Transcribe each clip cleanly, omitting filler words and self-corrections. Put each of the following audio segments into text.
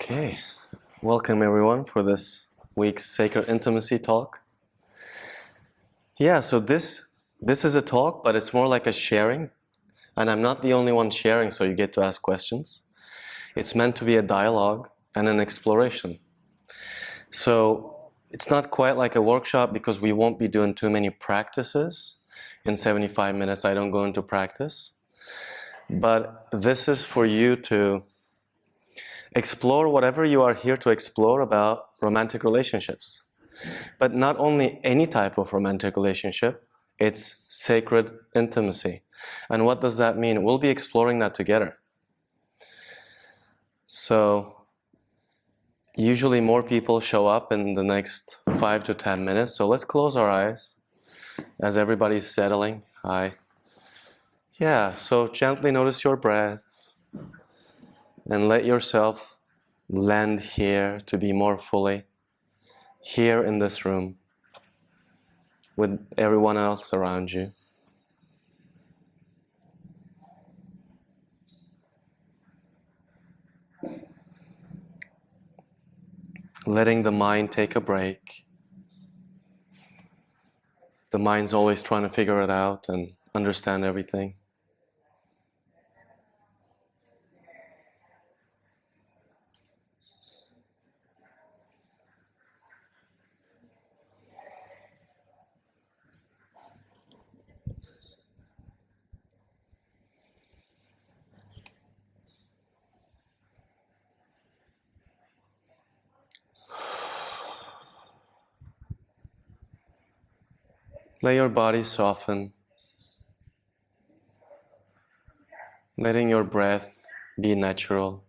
Okay, welcome everyone for this week's Sacred Intimacy talk. Yeah, so this is a talk, but it's more like a sharing, and I'm not the only one sharing, so you get to ask questions. It's meant to be a dialogue and an exploration. So it's not quite like a workshop because we won't be doing too many practices. In 75 minutes, I don't go into practice. But this is for you to explore whatever you are here to explore about romantic relationships. But not only any type of romantic relationship, it's sacred intimacy. And what does that mean? We'll be exploring that together. So usually more people show up in the next 5 to 10 minutes. So let's close our eyes as everybody's settling. Hi. Yeah, so gently notice your breath and let yourself land here to be more fully here in this room with everyone else around you. Letting the mind take a break. The mind's always trying to figure it out and understand everything. Let your body soften. Letting your breath be natural.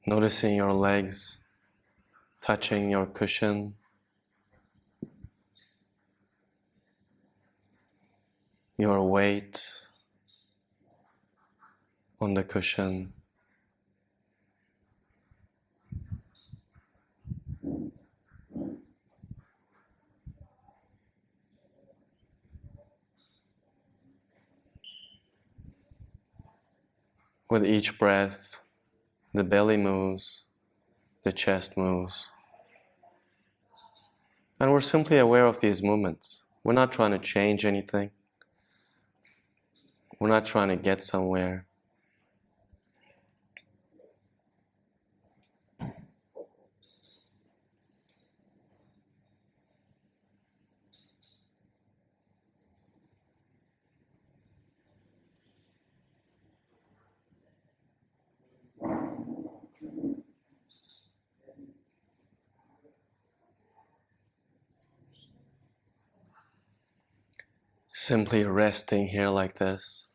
Noticing your legs touching your cushion. Your weight on the cushion. With each breath, the belly moves, the chest moves. And we're simply aware of these movements. We're not trying to change anything. We're not trying to get somewhere. Simply resting here like this.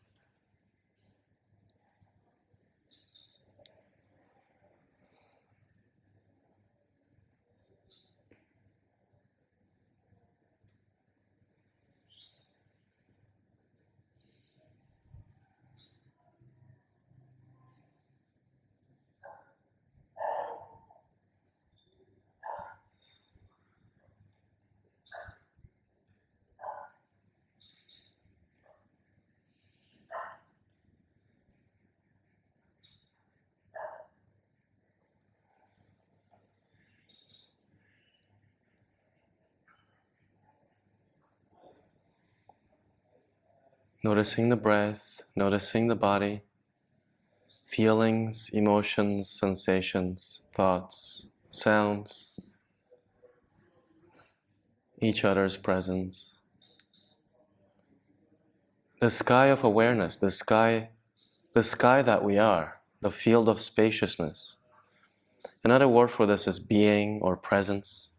Noticing the breath, noticing the body, feelings, emotions, sensations, thoughts, sounds, each other's presence. The sky of awareness, the sky that we are, the field of spaciousness. Another word for this is being or presence.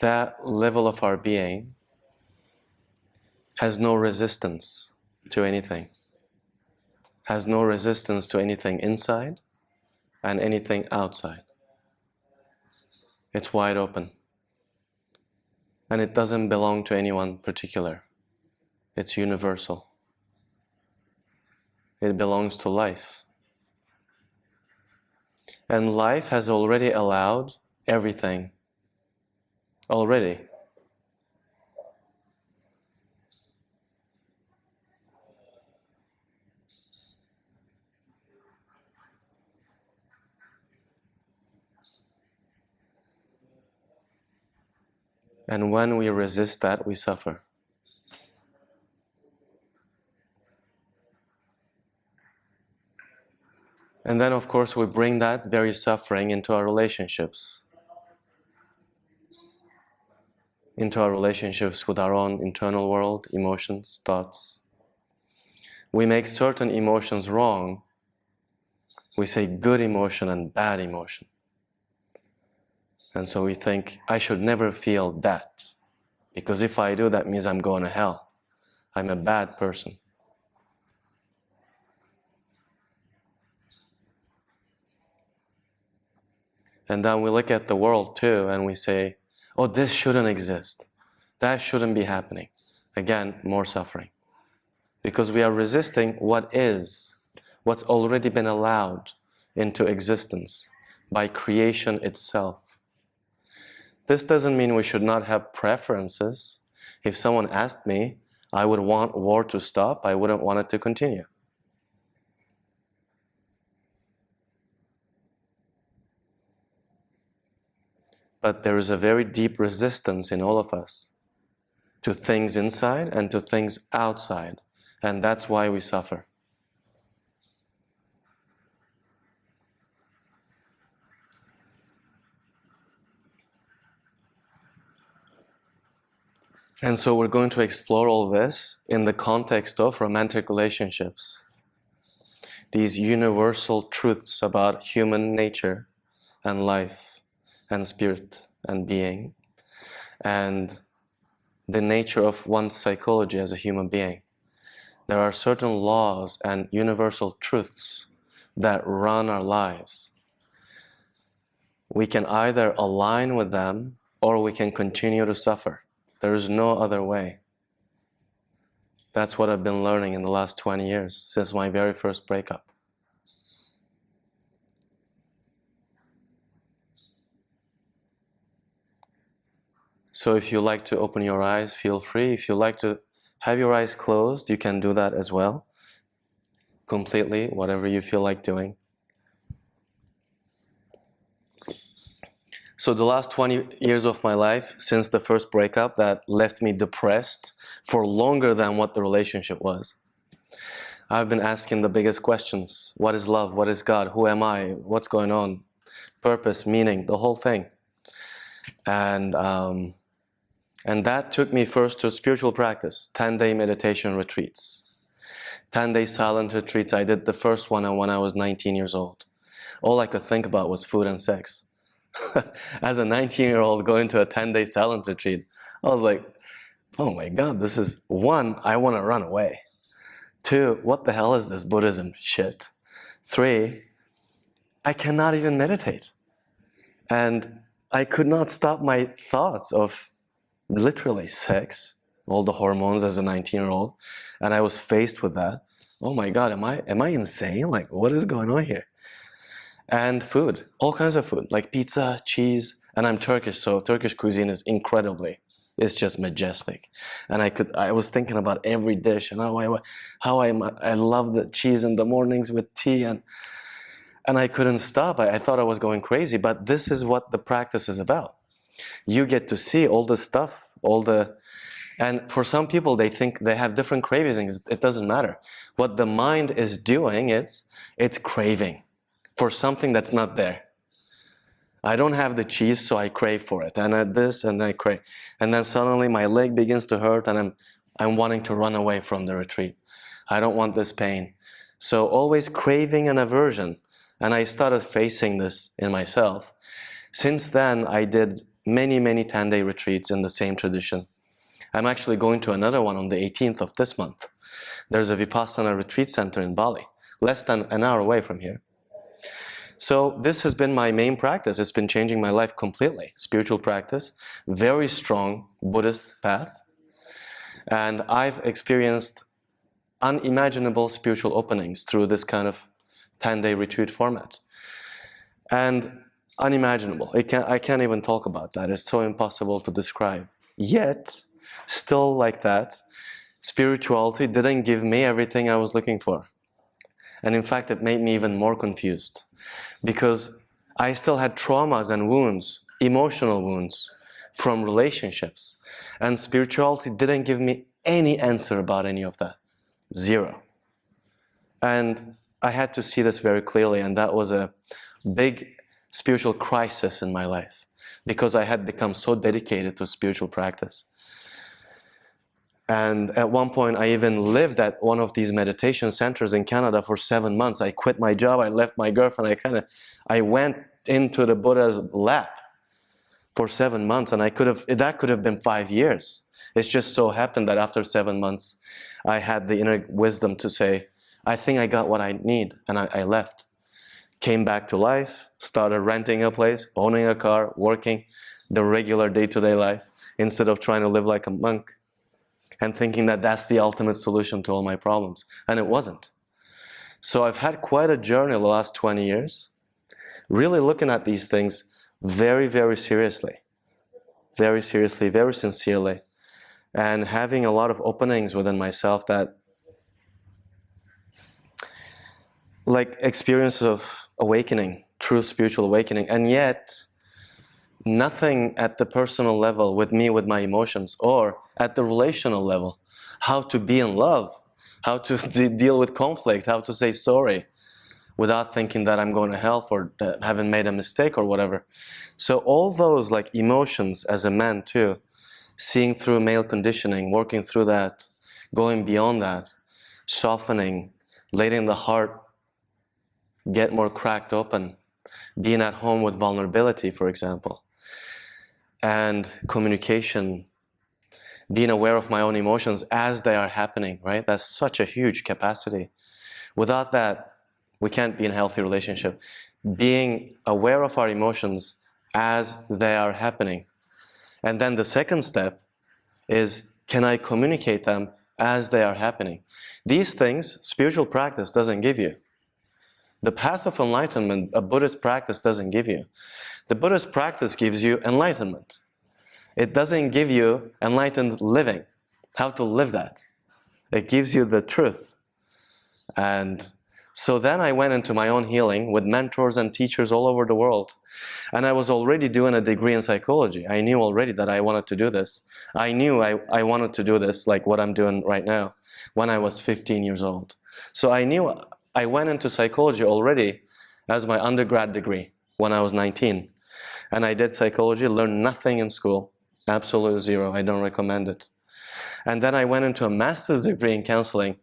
That level of our being has no resistance. to anything, has no resistance to anything inside and anything outside. It's wide open. And it doesn't belong to anyone particular. It's universal. It belongs to life. And life has already allowed everything. Already. And when we resist that, we suffer. And then, of course, we bring that very suffering into our relationships. Into our relationships with our own internal world, emotions, thoughts. We make certain emotions wrong. We say good emotion and bad emotion. And so we think, I should never feel that. Because if I do, that means I'm going to hell. I'm a bad person. And then we look at the world too and we say, oh, this shouldn't exist. That shouldn't be happening. Again, more suffering. Because we are resisting what is, what's already been allowed into existence by creation itself. This doesn't mean we should not have preferences. If someone asked me, I would want war to stop, I wouldn't want it to continue. But there is a very deep resistance in all of us to things inside and to things outside. And that's why we suffer. And so we're going to explore all this in the context of romantic relationships. These universal truths about human nature and life and spirit and being, and the nature of one's psychology as a human being. There are certain laws and universal truths that run our lives. We can either align with them or we can continue to suffer. There is no other way. That's what I've been learning in the last 20 years, since my very first breakup. So if you like to open your eyes, feel free. If you like to have your eyes closed, you can do that as well. Completely, whatever you feel like doing. So the last 20 years of my life, since the first breakup that left me depressed for longer than what the relationship was, I've been asking the biggest questions. What is love? What is God? Who am I? What's going on? Purpose, meaning, the whole thing. And that took me first to spiritual practice, 10-day meditation retreats. 10-day silent retreats. I did the first one when I was 19 years old. All I could think about was food and sex. As a 19-year-old going to a 10-day silent retreat, I was like, oh my God, this is, one, I want to run away. Two, what the hell is this Buddhism shit? Three, I cannot even meditate. And I could not stop my thoughts of literally sex, all the hormones as a 19-year-old, and I was faced with that. Oh my God, am I insane? Like, what is going on here? And food, all kinds of food, like pizza, cheese, and I'm Turkish, so Turkish cuisine is it's just majestic. And I was thinking about every dish and I love the cheese in the mornings with tea, and I couldn't stop. I thought I was going crazy, but this is what the practice is about. You get to see all the stuff, and for some people, they think they have different cravings. It doesn't matter. What the mind is doing, it's craving for something that's not there. I don't have the cheese, so I crave for it. And I crave. And then suddenly my leg begins to hurt and I'm wanting to run away from the retreat. I don't want this pain. So always craving and aversion. And I started facing this in myself. Since then, I did many 10-day retreats in the same tradition. I'm actually going to another one on the 18th of this month. There's a Vipassana retreat center in Bali, less than an hour away from here. So this has been my main practice. It's been changing my life completely. Spiritual practice, very strong Buddhist path. And I've experienced unimaginable spiritual openings through this kind of 10-day retreat format. And unimaginable. I can't even talk about that. It's so impossible to describe. Yet, still like that, spirituality didn't give me everything I was looking for. And in fact, it made me even more confused. Because I still had traumas and wounds, emotional wounds, from relationships. And spirituality didn't give me any answer about any of that. Zero. And I had to see this very clearly, and that was a big spiritual crisis in my life, because I had become so dedicated to spiritual practice. And at one point, I even lived at one of these meditation centers in Canada for 7 months. I quit my job, I left my girlfriend, I went into the Buddha's lap for 7 months, and that could have been 5 years. It just so happened that after 7 months, I had the inner wisdom to say, I think I got what I need, and I left. Came back to life, started renting a place, owning a car, working the regular day-to-day life, instead of trying to live like a monk and thinking that that's the ultimate solution to all my problems. And it wasn't. So I've had quite a journey the last 20 years, really looking at these things very, very seriously, very sincerely, and having a lot of openings within myself, that like experience of awakening, true spiritual awakening, and yet nothing at the personal level with me, with my emotions, or at the relational level, how to be in love, how to deal with conflict, how to say sorry without thinking that I'm going to hell for having made a mistake or whatever. So all those like emotions as a man too, seeing through male conditioning, working through that, going beyond that, softening, letting the heart get more cracked open, being at home with vulnerability, for example, and communication, being aware of my own emotions as they are happening, right? That's such a huge capacity. Without that, we can't be in a healthy relationship. Being aware of our emotions as they are happening. And then the second step is, can I communicate them as they are happening? These things, spiritual practice doesn't give you. The path of enlightenment, a Buddhist practice doesn't give you. The Buddhist practice gives you enlightenment. It doesn't give you enlightened living, how to live that. It gives you the truth. And so then I went into my own healing with mentors and teachers all over the world. And I was already doing a degree in psychology. I knew already that I wanted to do this. I knew I wanted to do this, like what I'm doing right now, when I was 15 years old. So I knew I went into psychology already as my undergrad degree when I was 19. And I did psychology, learned nothing in school, absolute zero, I don't recommend it. And then I went into a master's degree in counseling,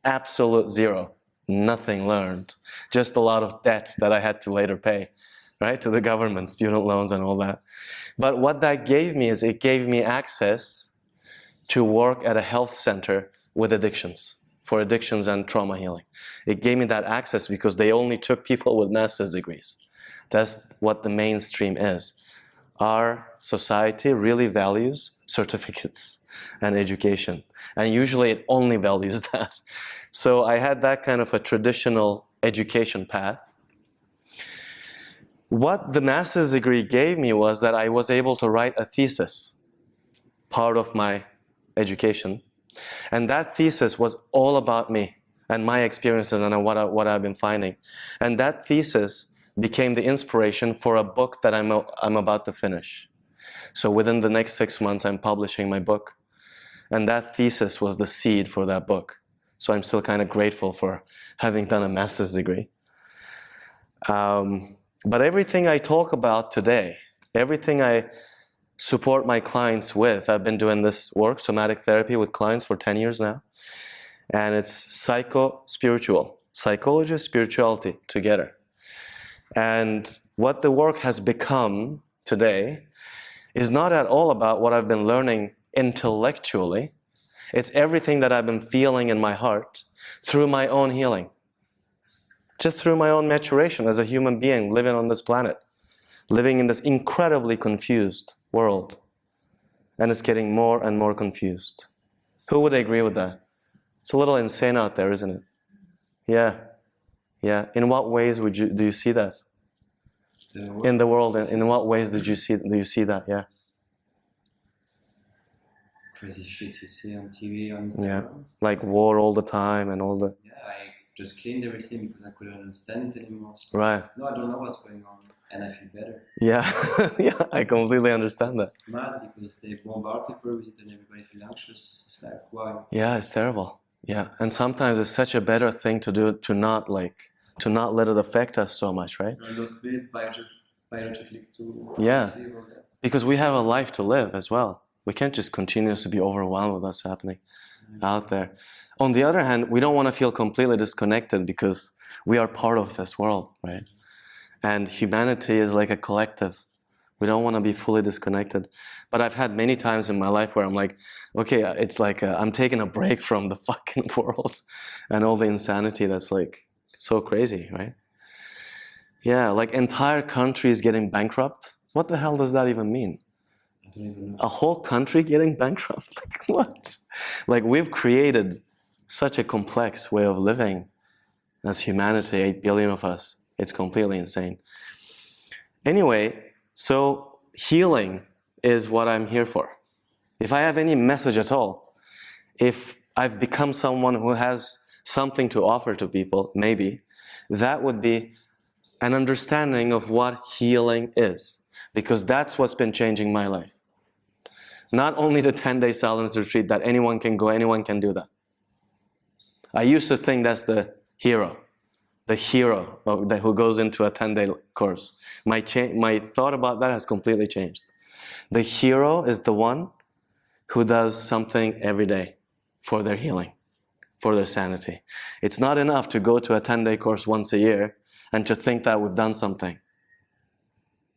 absolute zero, nothing learned. Just a lot of debt that I had to later pay, right, to the government, student loans and all that. But what that gave me is it gave me access to work at a health center with addictions, for addictions and trauma healing. It gave me that access because they only took people with master's degrees. That's what the mainstream is. Our society really values certificates and education, and usually it only values that. So I had that kind of a traditional education path. What the master's degree gave me was that I was able to write a thesis, part of my education. And that thesis was all about me and my experiences and what I've been finding. And that thesis became the inspiration for a book that I'm about to finish. So within the next 6 months, I'm publishing my book. And that thesis was the seed for that book. So I'm still kind of grateful for having done a master's degree. But everything I talk about today, everything I support my clients with, I've been doing this work, somatic therapy, with clients for 10 years now. And it's psycho-spiritual, psychology, spirituality together. And what the work has become today is not at all about what I've been learning intellectually. It's everything that I've been feeling in my heart through my own healing. Just through my own maturation as a human being living on this planet. Living in this incredibly confused world. And it's getting more and more confused. Who would agree with that? It's a little insane out there, isn't it? Yeah. Yeah. In what ways do you see that? In the world, in what ways do you see that? Yeah. Crazy shit you see on TV, on Instagram. Yeah. Like war all the time and all the... Yeah, I just cleaned everything because I couldn't understand it anymore. So Right. no, I don't know what's going on, and I feel better. Yeah. Yeah, I completely understand that. It's mad because they bombard people with it and everybody feels anxious. It's like, why? Yeah, it's terrible. Yeah. And sometimes it's such a better thing to do to not let it affect us so much, right? A little bit biologically too. Yeah. Because we have a life to live as well. We can't just continuously be overwhelmed with what's happening out there. On the other hand, we don't want to feel completely disconnected because we are part of this world, right? And humanity is like a collective. We don't want to be fully disconnected. But I've had many times in my life where I'm like, okay, it's like I'm taking a break from the fucking world and all the insanity that's like so crazy, right? Yeah, like entire countries getting bankrupt. What the hell does that even mean? I don't even know. A whole country getting bankrupt? Like what? Like we've created such a complex way of living as humanity, 8 billion of us. It's completely insane. Anyway, so healing is what I'm here for. If I have any message at all, if I've become someone who has something to offer to people, maybe, that would be an understanding of what healing is. Because that's what's been changing my life. Not only the 10-day silence retreat that anyone can go, anyone can do that. I used to think that's the hero who goes into a 10-day course. My thought about that has completely changed. The hero is the one who does something every day for their healing, for their sanity. It's not enough to go to a 10-day course once a year and to think that we've done something.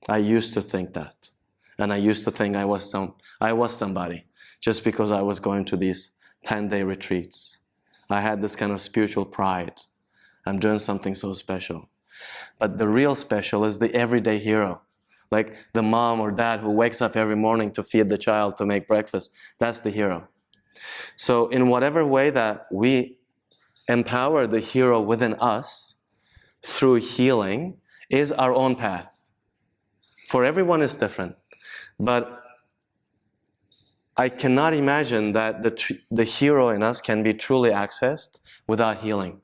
I used to think that. And I used to think I was somebody just because I was going to these 10-day retreats. I had this kind of spiritual pride. I'm doing something so special. But the real special is the everyday hero. Like the mom or dad who wakes up every morning to feed the child, to make breakfast. That's the hero. So in whatever way that we empower the hero within us through healing is our own path. For everyone it's different. But I cannot imagine that the hero in us can be truly accessed without healing.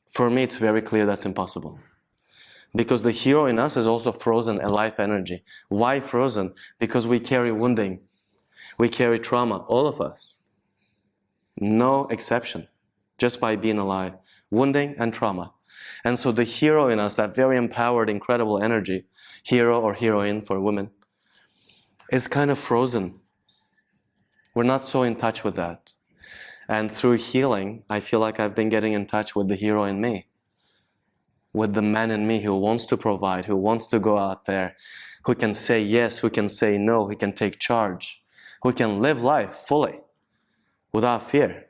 For me, it's very clear that's impossible. Because the hero in us is also frozen in life energy. Why frozen? Because we carry wounding. We carry trauma, all of us. No exception, just by being alive. Wounding and trauma. And so the hero in us, that very empowered, incredible energy, hero or heroine for women, is kind of frozen. We're not so in touch with that. And through healing, I feel like I've been getting in touch with the hero in me. With the man in me who wants to provide, who wants to go out there, who can say yes, who can say no, who can take charge, who can live life fully without fear.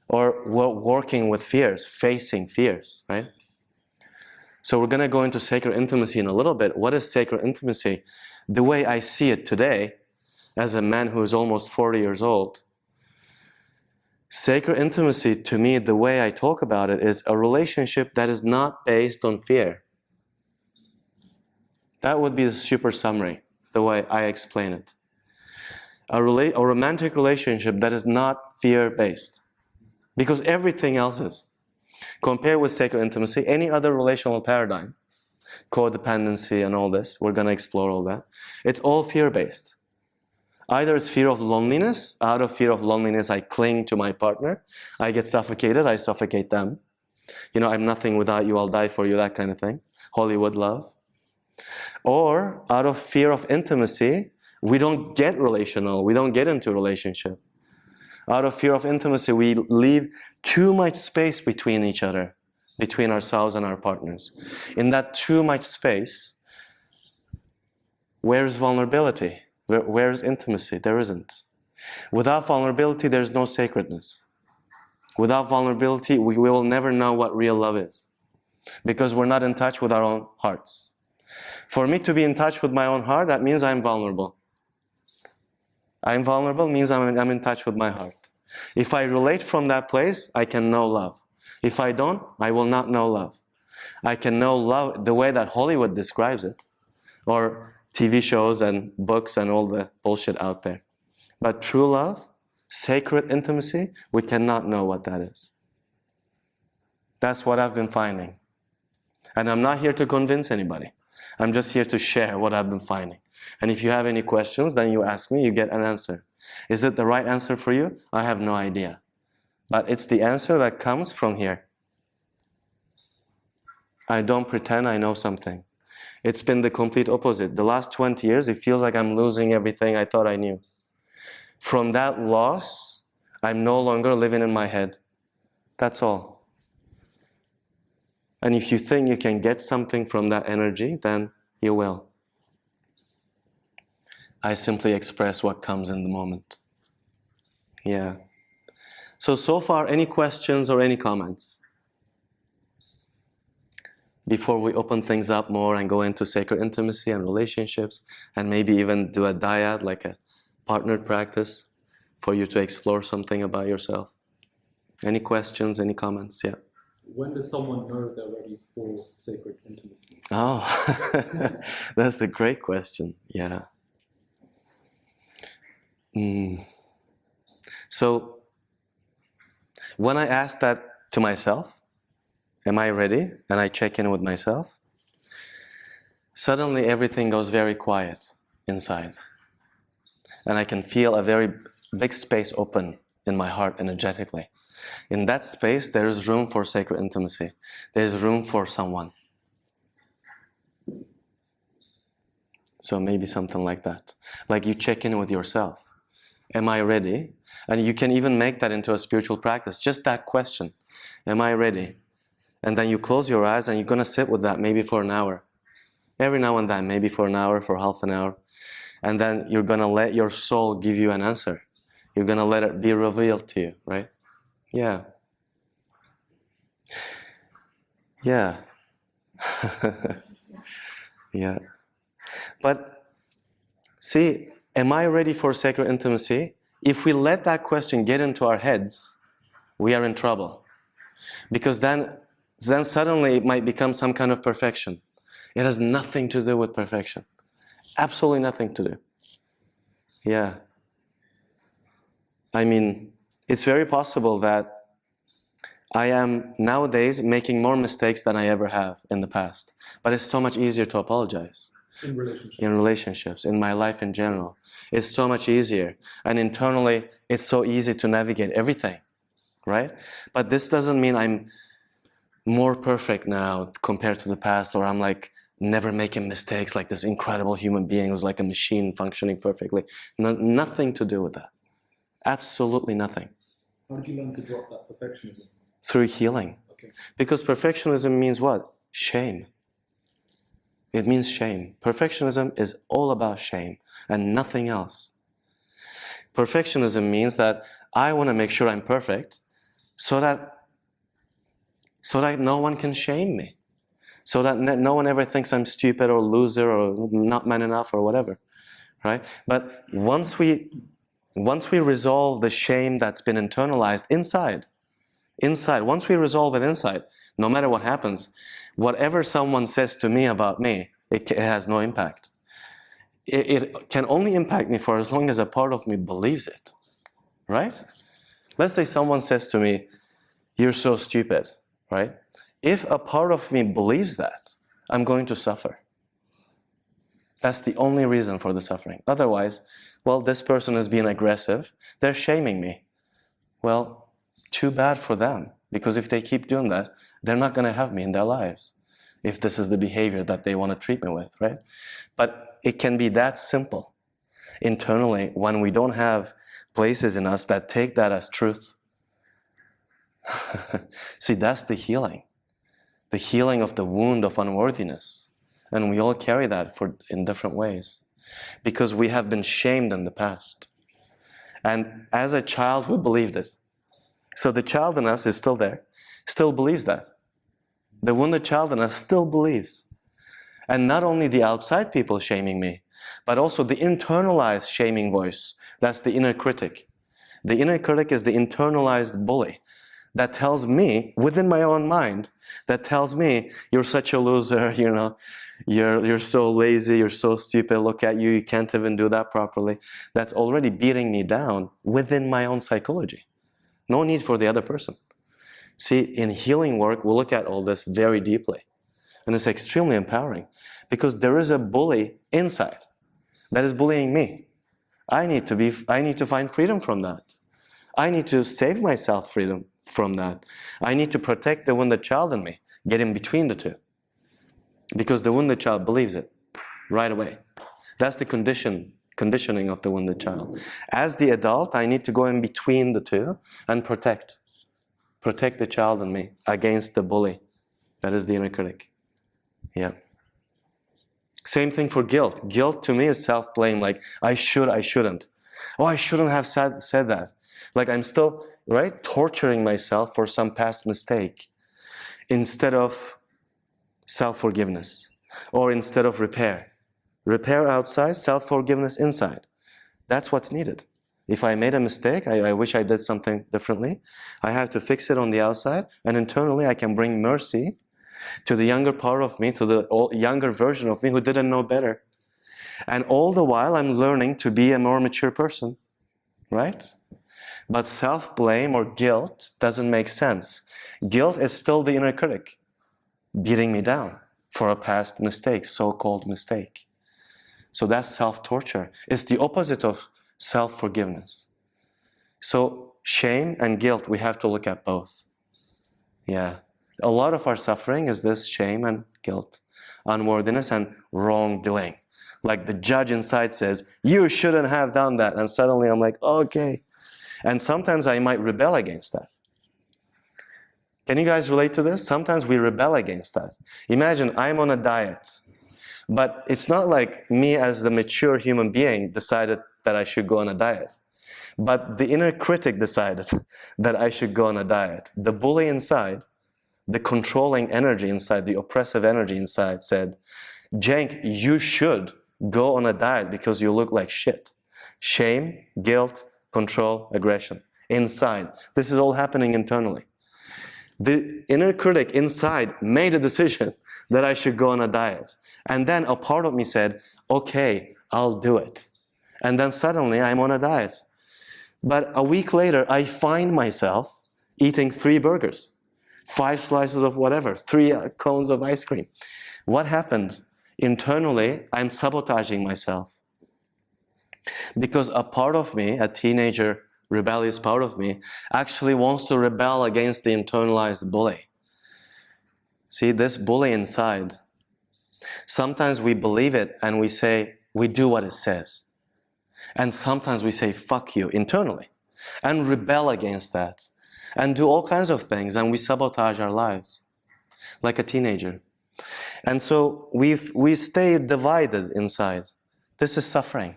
Or working with fears, facing fears, right? So we're going to go into sacred intimacy in a little bit. What is sacred intimacy? The way I see it today, as a man who is almost 40 years old, sacred intimacy, to me, the way I talk about it, is a relationship that is not based on fear. That would be the super summary, the way I explain it. A romantic relationship that is not fear-based. Because everything else is. Compared with sacred intimacy, any other relational paradigm, codependency and all this, we're going to explore all that, it's all fear-based. Either it's fear of loneliness. Out of fear of loneliness, I cling to my partner. I get suffocated. I suffocate them. You know, I'm nothing without you. I'll die for you, that kind of thing. Hollywood love. Or out of fear of intimacy, we don't get relational. We don't get into a relationship. Out of fear of intimacy, we leave too much space between each other, between ourselves and our partners. In that too much space, where's vulnerability? Where's intimacy? There isn't. Without vulnerability, there's no sacredness. Without vulnerability, we will never know what real love is, because we're not in touch with our own hearts. For me to be in touch with my own heart, that means I'm vulnerable. I'm vulnerable means I'm in touch with my heart. If I relate from that place, I can know love. If I don't, I will not know love. I can know love the way that Hollywood describes it, or TV shows and books and all the bullshit out there. But true love, sacred intimacy, we cannot know what that is. That's what I've been finding. And I'm not here to convince anybody. I'm just here to share what I've been finding. And if you have any questions, then you ask me, you get an answer. Is it the right answer for you? I have no idea. But it's the answer that comes from here. I don't pretend I know something. It's been the complete opposite. The last 20 years, it feels like I'm losing everything I thought I knew. From that loss, I'm no longer living in my head. That's all. And if you think you can get something from that energy, then you will. I simply express what comes in the moment. Yeah. So far, any questions or any comments? Before we open things up more and go into sacred intimacy and relationships, and maybe even do a dyad, like a partnered practice, for you to explore something about yourself. Any questions, any comments? Yeah. When does someone know they're ready for sacred intimacy? Oh, that's a great question. Yeah. So, when I ask that to myself, am I ready? And I check in with myself, suddenly everything goes very quiet inside. And I can feel a very big space open in my heart energetically. In that space, there is room for sacred intimacy. There is room for someone. So maybe something like that. Like you check in with yourself. Am I ready? And you can even make that into a spiritual practice. Just that question. Am I ready? And then you close your eyes and you're going to sit with that maybe for an hour. Every now and then, maybe for an hour, for half an hour. And then you're going to let your soul give you an answer. You're going to let it be revealed to you, right? Yeah. Yeah. Yeah. But see, am I ready for sacred intimacy? If we let that question get into our heads, we are in trouble. Because then suddenly it might become some kind of perfection. It has nothing to do with perfection. Absolutely nothing to do. Yeah. I mean, it's very possible that I am nowadays making more mistakes than I ever have in the past. But it's so much easier to apologize. In relationships. In relationships, in my life in general. It's so much easier. And internally, it's so easy to navigate everything, right? But this doesn't mean I'm more perfect now compared to the past, or I'm like never making mistakes like this incredible human being who's like a machine functioning perfectly. Nothing to do with that. Absolutely nothing. How did you learn to drop that perfectionism? Through healing. Okay. Because perfectionism means what? Shame. It means shame. Perfectionism is all about shame and nothing else. Perfectionism means that I want to make sure I'm perfect so that no one can shame me. So that no one ever thinks I'm stupid or loser or not man enough or whatever, right? But once we resolve the shame that's been internalized inside, once we resolve it inside, no matter what happens, whatever someone says to me about me, it has no impact. It can only impact me for as long as a part of me believes it, right? Let's say someone says to me, "You're so stupid," right? If a part of me believes that, I'm going to suffer. That's the only reason for the suffering. Otherwise, well, this person is being aggressive, they're shaming me. Well, too bad for them, because if they keep doing that, they're not going to have me in their lives, if this is the behavior that they want to treat me with, right? But it can be that simple. Internally, when we don't have places in us that take that as truth. See, that's the healing of the wound of unworthiness. And we all carry that in different ways, because we have been shamed in the past. And as a child, we believed it. So the child in us is still there, still believes that. The wounded child in us still believes. And not only the outside people shaming me, but also the internalized shaming voice. That's the inner critic. The inner critic is the internalized bully that tells me, within my own mind, that tells me, you're such a loser, you know, you're so lazy, you're so stupid, look at you, you can't even do that properly. That's already beating me down within my own psychology. No need for the other person. See, in healing work, we look at all this very deeply. And it's extremely empowering because there is a bully inside that is bullying me. I need to find freedom from that. I need to save myself freedom from that. I need to protect the wounded child in me, get in between the two. Because the wounded child believes it right away. That's the conditioning of the wounded child. As the adult, I need to go in between the two and protect the child in me against the bully. That is the inner critic. Yeah. Same thing for guilt. Guilt to me is self-blame, like I shouldn't. Oh, I shouldn't have said that. Like I'm still, right, torturing myself for some past mistake instead of self-forgiveness or instead of repair. Repair outside, self-forgiveness inside. That's what's needed. If I made a mistake, I wish I did something differently, I have to fix it on the outside, and internally I can bring mercy to the younger part of me, to the younger version of me who didn't know better. And all the while I'm learning to be a more mature person, right? But self-blame or guilt doesn't make sense. Guilt is still the inner critic beating me down for a past mistake, so-called mistake. So that's self-torture. It's the opposite of self-forgiveness. So shame and guilt, we have to look at both. Yeah. A lot of our suffering is this shame and guilt, unworthiness and wrongdoing. Like the judge inside says, you shouldn't have done that. And suddenly I'm like, okay. And sometimes I might rebel against that. Can you guys relate to this? Sometimes we rebel against that. Imagine I'm on a diet, but it's not like me as the mature human being decided that I should go on a diet. But the inner critic decided that I should go on a diet. The bully inside, the controlling energy inside, the oppressive energy inside said, Cenk, you should go on a diet because you look like shit. Shame, guilt, control, aggression. Inside. This is all happening internally. The inner critic inside made a decision that I should go on a diet. And then a part of me said, okay, I'll do it. And then suddenly I'm on a diet. But a week later, I find myself eating 3 burgers, 5 slices of whatever, 3 cones of ice cream. What happened? Internally, I'm sabotaging myself. Because a part of me, a teenager, rebellious part of me, actually wants to rebel against the internalized bully. See, this bully inside, sometimes we believe it and we say, we do what it says. And sometimes we say, fuck you, internally, and rebel against that, and do all kinds of things, and we sabotage our lives, like a teenager. And so we stay divided inside. This is suffering.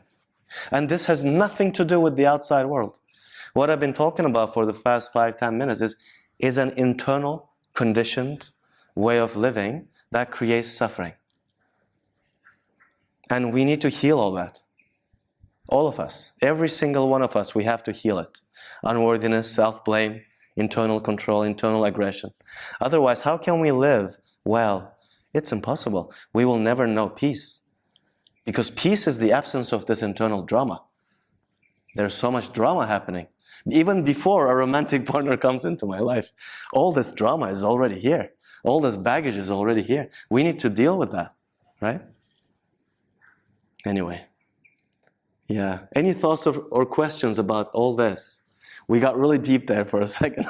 And this has nothing to do with the outside world. What I've been talking about for the past 5-10 minutes is an internal, conditioned way of living that creates suffering. And we need to heal all that. All of us, every single one of us, we have to heal it. Unworthiness, self-blame, internal control, internal aggression. Otherwise, how can we live well? It's impossible. We will never know peace. Because peace is the absence of this internal drama. There's so much drama happening. Even before a romantic partner comes into my life, all this drama is already here. All this baggage is already here. We need to deal with that, right? Anyway. Yeah. Any thoughts or questions about all this? We got really deep there for a second.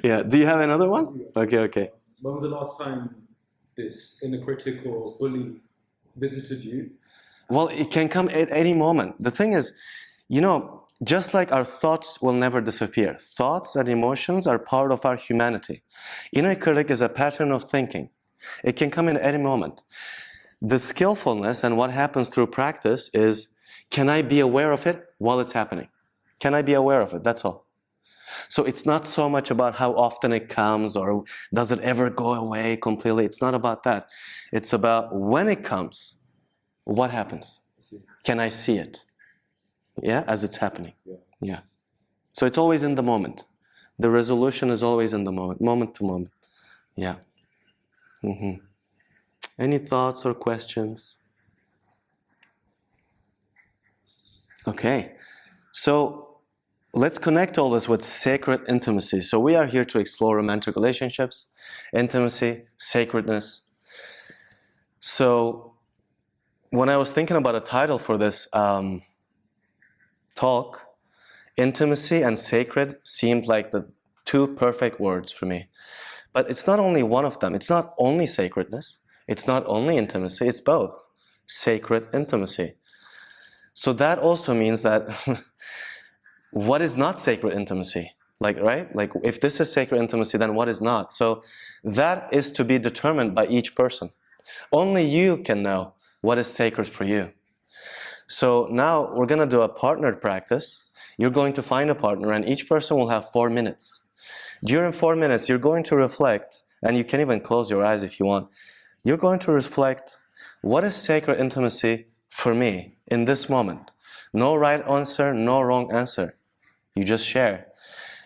Yeah. Do you have another one? Okay. When was the last time this inner critic or bully visited you? Well, it can come at any moment. The thing is, you know, just like our thoughts will never disappear, thoughts and emotions are part of our humanity. Inner critic is a pattern of thinking. It can come in any moment. The skillfulness and what happens through practice is, can I be aware of it while it's happening? Can I be aware of it? That's all. So it's not so much about how often it comes or does it ever go away completely. It's not about that. It's about when it comes, what happens? Can I see it? Yeah, as it's happening. Yeah. So it's always in the moment. The resolution is always in the moment, moment to moment. Yeah. Any thoughts or questions? Okay. So let's connect all this with sacred intimacy. So we are here to explore romantic relationships, intimacy, sacredness. So when I was thinking about a title for this talk, intimacy and sacred seemed like the two perfect words for me. But it's not only one of them. It's not only sacredness. It's not only intimacy. It's both. Sacred intimacy. So that also means that what is not sacred intimacy? Like, right? Like, if this is sacred intimacy, then what is not? So that is to be determined by each person. Only you can know what is sacred for you. So now we're going to do a partnered practice. You're going to find a partner, and each person will have 4 minutes. During 4 minutes, you're going to reflect, and you can even close your eyes if you want. You're going to reflect, what is sacred intimacy for me in this moment? No right answer, no wrong answer. You just share.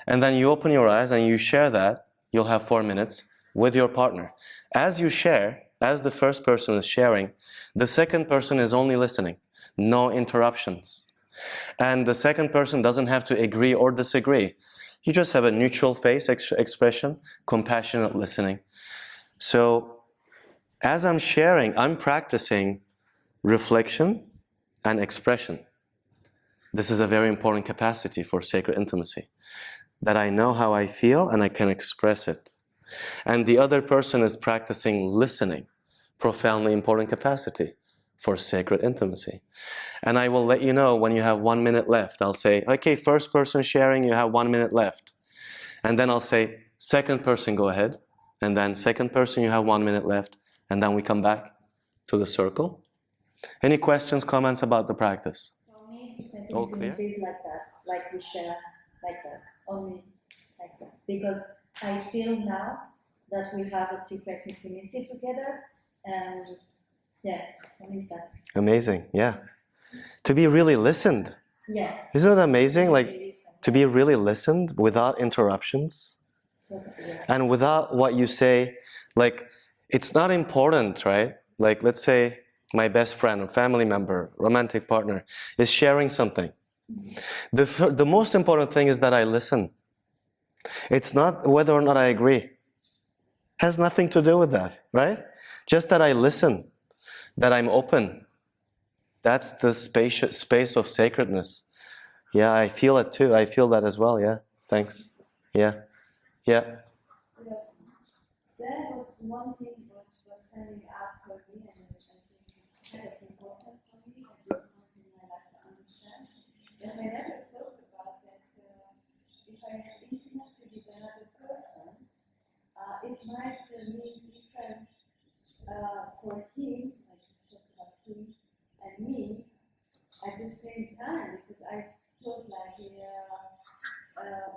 And then you open your eyes and you share that. You'll have 4 minutes with your partner. As you share, as the first person is sharing, the second person is only listening. No interruptions. And the second person doesn't have to agree or disagree. You just have a neutral face expression, compassionate listening. So as I'm sharing, I'm practicing reflection and expression. This is a very important capacity for sacred intimacy, that I know how I feel and I can express it. And the other person is practicing listening, profoundly important capacity for sacred intimacy. And I will let you know when you have 1 minute left. I'll say, okay, first person sharing, you have 1 minute left. And then I'll say, second person, go ahead. And then second person, you have 1 minute left. And then we come back to the circle. Any questions, comments about the practice? For me, secret All clear? intimacy is like that, like we share, like that, only like that. Because I feel now that we have a secret intimacy together, and yeah, for me it's that. Amazing, yeah. To be really listened. Yeah. Isn't it amazing? Like, Really listen. to be really listened without interruptions Yeah. and without what you say. Like, it's not important, right? Like, let's say my best friend or family member, romantic partner, is sharing something. The most important thing is that I listen. It's not whether or not I agree. Has nothing to do with that, right? Just that I listen, that I'm open. That's the space of sacredness. Yeah, I feel it too. I feel that as well, yeah. Thanks. Yeah. Yeah. There was one thing which was standing out for me, and I think it's kind of important for me, and it's one thing I like to understand. And I never thought about that if I have intimacy with another person, it might mean different for him, like talk about him and me, at the same time, because I thought like,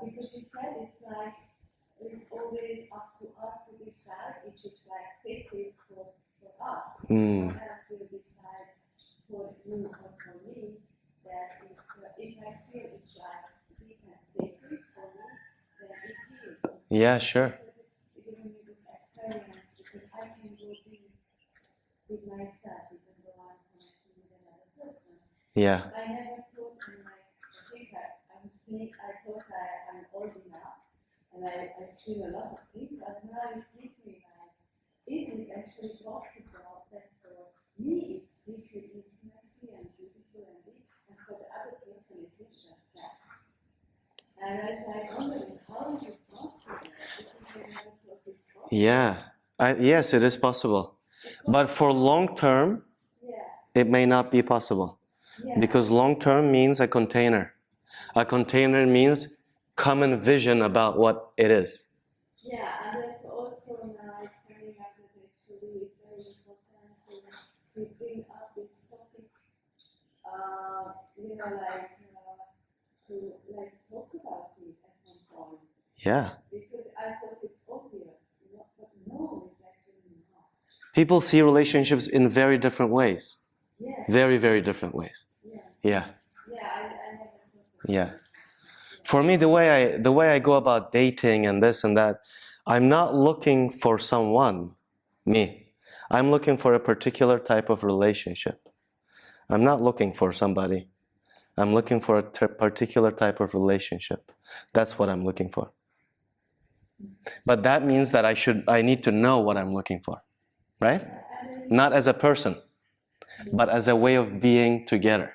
because you said it's like, it's always up to us to decide if it's like sacred for us. Someone else will decide for you or for me that if I feel it's like deep and sacred for me, then it is. Yeah, sure. Because it's giving me this experience, because I can go deep with myself even though I'm connecting with another person. Yeah. I never thought in my, I think I thought I'm old enough. And I've seen a lot of things, but now it hit me like it is actually possible that for me it's secret intimacy and beautiful and deep, and for the other person it is just sex. And I was like wondering, how is it possible? Because I never thought it's possible. Yeah. Yes, it is possible. But for long term, Yeah. it may not be possible. Yeah. Because long term means a container. A container means common vision about what it is. Yeah, and there's also now it's coming up that actually it's very important to bring up this topic you know, like to like talk about it at one point Yeah. because I thought it's obvious, you know, but no, it's actually not. People see relationships in very different ways. Yes. Very, very different ways. Yeah. Yeah. Yeah. I never thought of Yeah. it. For me, the way I go about dating and this and that, I'm not looking for someone, me. I'm looking for a particular type of relationship. I'm not looking for somebody. I'm looking for a particular type of relationship. That's what I'm looking for. But that means that I need to know what I'm looking for, right? Not as a person, but as a way of being together.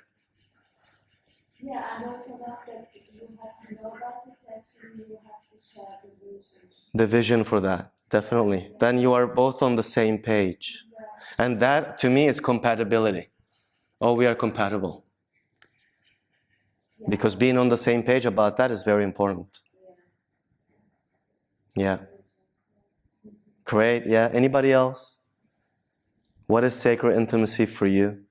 Yeah, and also not that you have to know about it, actually you have to share the vision. The vision for that, definitely. Then you are both on the same page. And that, to me, is compatibility. Oh, we are compatible. Because being on the same page about that is very important. Yeah. Great. Yeah. Anybody else? What is sacred intimacy for you?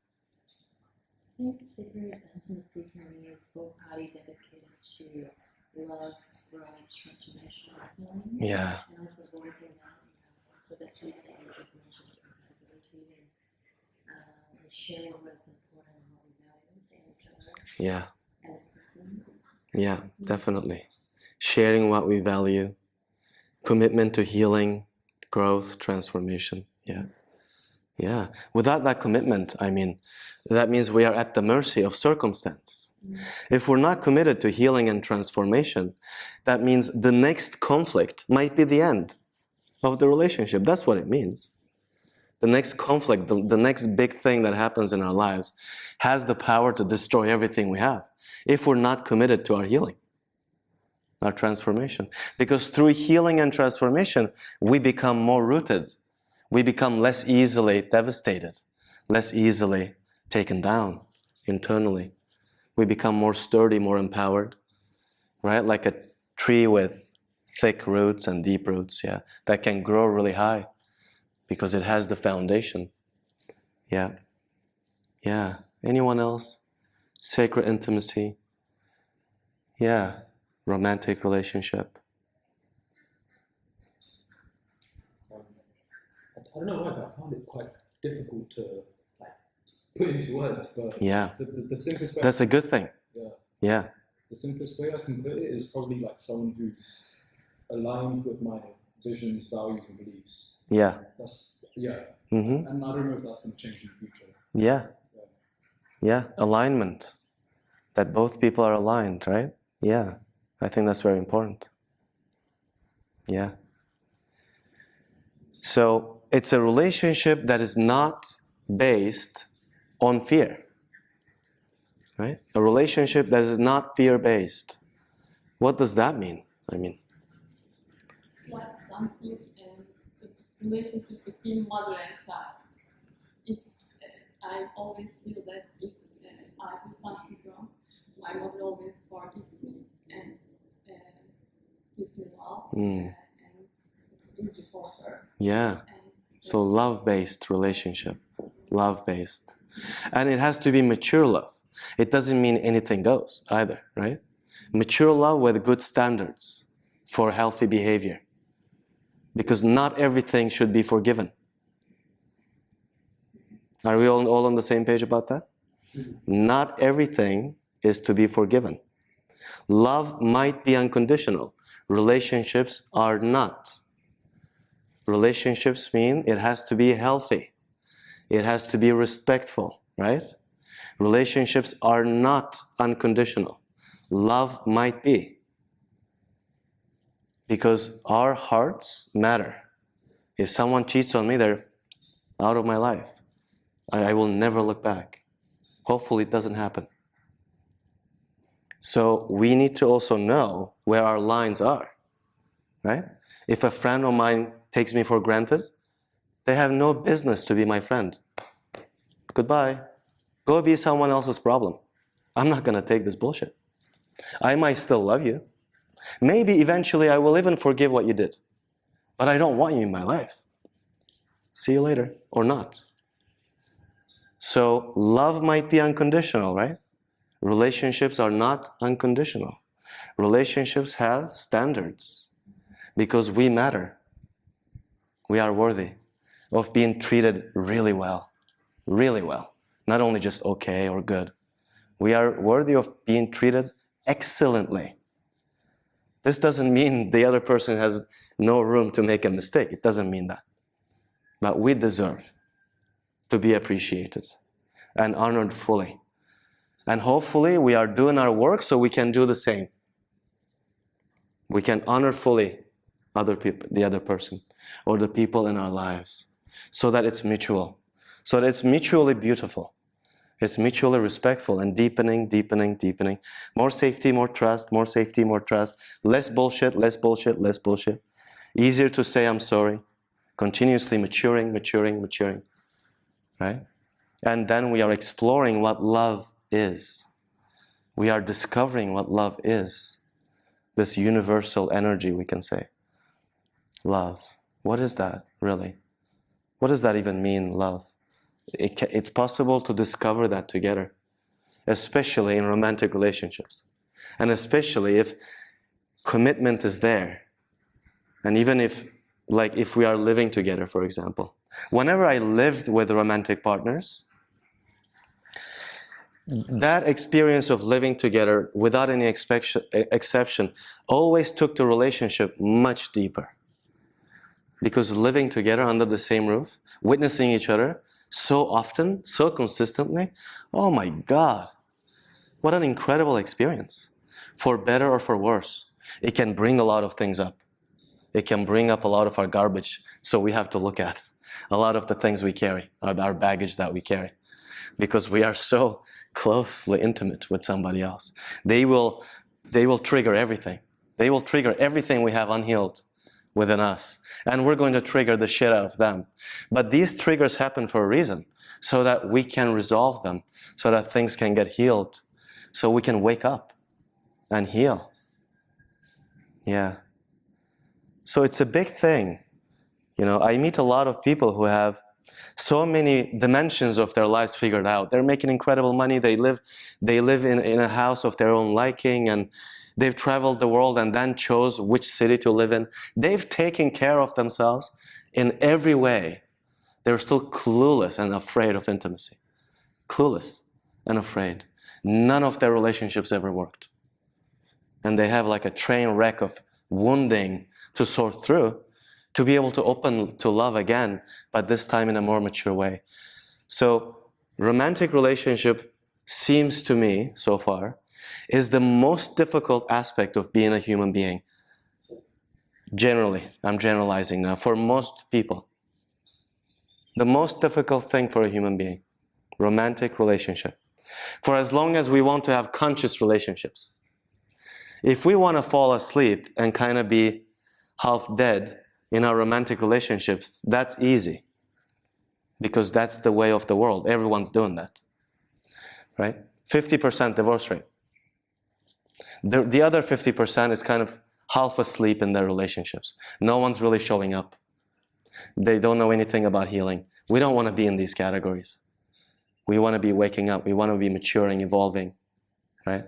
I think sacred intimacy for me is both body dedicated to love, growth, transformation, and healing. Yeah. And also voicing that, so that piece that you just mentioned, compatibility and sharing what is important and what we value in each other Yeah. and the presence. Yeah, definitely. Sharing what we value, commitment to healing, growth, transformation. Yeah. Yeah. Without that commitment, I mean, that means we are at the mercy of circumstance. If we're not committed to healing and transformation, that means the next conflict might be the end of the relationship. That's what it means. The next conflict, the next big thing that happens in our lives has the power to destroy everything we have if we're not committed to our healing, our transformation. Because through healing and transformation, we become more rooted. We become less easily devastated, less easily taken down internally. We become more sturdy, more empowered, right? Like a tree with thick roots and deep roots, yeah, that can grow really high because it has the foundation. Yeah. Yeah. Anyone else? Sacred intimacy. Yeah. Romantic relationship. I don't know why, but I found it quite difficult to like put into words. But Yeah. the simplest way. That's a good thing. Yeah. Yeah. The simplest way I can put it is probably like someone who's aligned with my visions, values, and beliefs. Yeah. That's yeah. Mm-hmm. And I don't know if that's going to change in the future. Yeah. Yeah. Alignment. That both people are aligned, right? Yeah. I think that's very important. Yeah. So it's a relationship that is not based on fear, right? A relationship that is not fear-based. What does that mean? I mean, It's like something the relationship between mother and child. If I always feel that if I do something wrong, my mother always forgives me and gives me love, and it's easy for her. yeah. And So love-based relationship, love-based. And it has to be mature love. It doesn't mean anything goes either, right? Mature love with good standards for healthy behavior. Because not everything should be forgiven. Are we all on the same page about that? Not everything is to be forgiven. Love might be unconditional. Relationships are not. Relationships mean it has to be healthy. It has to be respectful, right? Relationships are not unconditional. Love might be. Because our hearts matter. If someone cheats on me, they're out of my life. I will never look back. Hopefully it doesn't happen. So we need to also know where our lines are, right? If a friend of mine takes me for granted, they have no business to be my friend. Goodbye. Go be someone else's problem. I'm not going to take this bullshit. I might still love you. Maybe eventually I will even forgive what you did. But I don't want you in my life. See you later, or not. So love might be unconditional, right? Relationships are not unconditional. Relationships have standards because we matter. We are worthy of being treated really well, really well. Not only just okay or good. We are worthy of being treated excellently. This doesn't mean the other person has no room to make a mistake. It doesn't mean that. But we deserve to be appreciated and honored fully. And hopefully we are doing our work so we can do the same. We can honor fully other people, the other person, or the people in our lives, so that it's mutual, so that it's mutually beautiful. It's mutually respectful and deepening, deepening, deepening. More safety, more trust, more safety, more trust. Less bullshit, less bullshit, less bullshit. Easier to say I'm sorry. Continuously maturing, maturing, maturing. Right? And then we are exploring what love is. We are discovering what love is. This universal energy, we can say. Love. What is that, really? What does that even mean, love? It's possible to discover that together, especially in romantic relationships. And especially if commitment is there. And even if we are living together, for example. Whenever I lived with romantic partners, that experience of living together without any exception always took the relationship much deeper. Because living together under the same roof, witnessing each other so often, so consistently, oh my God, what an incredible experience. For better or for worse. It can bring a lot of things up. It can bring up a lot of our garbage, so we have to look at a lot of the things we carry, our baggage that we carry. Because we are so closely intimate with somebody else. They will trigger everything. They will trigger everything we have unhealed within us. And we're going to trigger the shit out of them. But these triggers happen for a reason, so that we can resolve them, so that things can get healed, so we can wake up and heal. Yeah. So it's a big thing. You know, I meet a lot of people who have so many dimensions of their lives figured out. They're making incredible money. They live in a house of their own liking, and they've traveled the world and then chose which city to live in. They've taken care of themselves in every way. They're still clueless and afraid of intimacy. Clueless and afraid. None of their relationships ever worked. And they have like a train wreck of wounding to sort through, to be able to open to love again, but this time in a more mature way. So romantic relationship seems to me, so far, is the most difficult aspect of being a human being. Generally, I'm generalizing now, for most people. The most difficult thing for a human being, romantic relationship. For as long as we want to have conscious relationships. If we want to fall asleep and kind of be half dead in our romantic relationships, that's easy. Because that's the way of the world. Everyone's doing that. Right? 50% divorce rate. The other 50% is kind of half asleep in their relationships. No one's really showing up. They don't know anything about healing. We don't want to be in these categories. We want to be waking up. We want to be maturing, evolving. Right?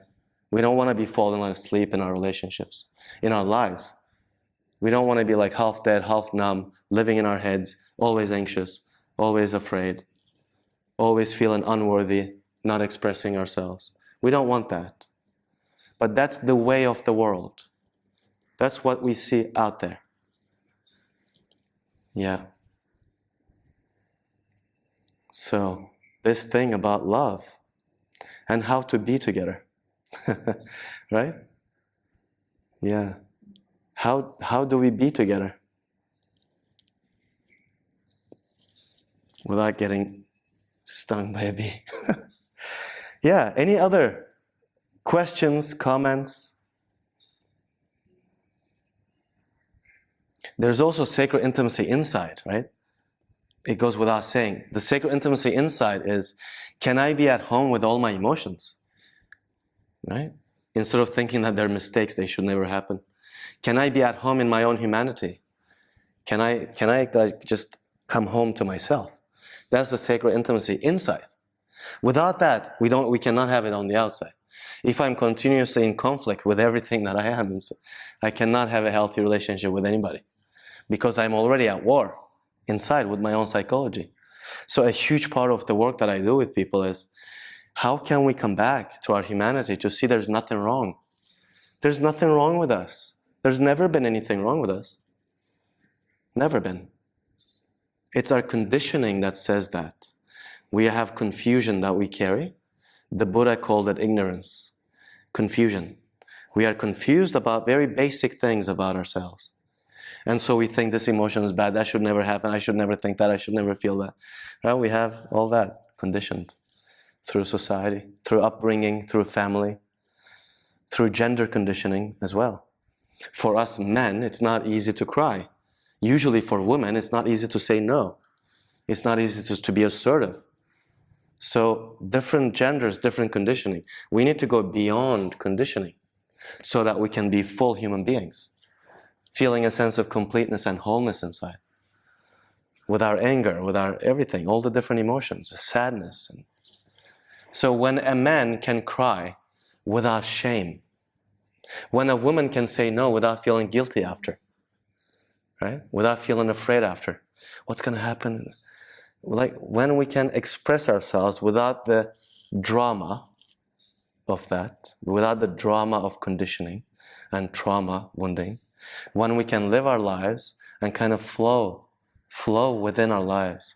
We don't want to be falling asleep in our relationships, in our lives. We don't want to be like half dead, half numb, living in our heads, always anxious, always afraid, always feeling unworthy, not expressing ourselves. We don't want that. But that's the way of the world. That's what we see out there. Yeah. So, this thing about love and how to be together. Right? Yeah. How do we be together? Without getting stung by a bee. Yeah, any other questions, comments? There's also sacred intimacy inside, right? It goes without saying. The sacred intimacy inside is, can I be at home with all my emotions? Right? Instead of thinking that they're mistakes, they should never happen. Can I be at home in my own humanity? Can I just come home to myself? That's the sacred intimacy inside. Without that, we cannot have it on the outside. If I'm continuously in conflict with everything that I am, I cannot have a healthy relationship with anybody because I'm already at war inside with my own psychology. So a huge part of the work that I do with people is how can we come back to our humanity to see there's nothing wrong? There's nothing wrong with us. There's never been anything wrong with us. Never been. It's our conditioning that says that. We have confusion that we carry. The Buddha called it ignorance, confusion. We are confused about very basic things about ourselves. And so we think this emotion is bad, that should never happen, I should never think that, I should never feel that. Well, we have all that conditioned through society, through upbringing, through family, through gender conditioning as well. For us men, it's not easy to cry. Usually for women, it's not easy to say no. It's not easy to be assertive. So different genders, different conditioning. We need to go beyond conditioning so that we can be full human beings, feeling a sense of completeness and wholeness inside. With our anger, with our everything, all the different emotions, sadness. So when a man can cry without shame, when a woman can say no without feeling guilty after, right? Without feeling afraid after, what's going to happen? Like when we can express ourselves without the drama of that, without the drama of conditioning and trauma wounding, when we can live our lives and kind of flow within our lives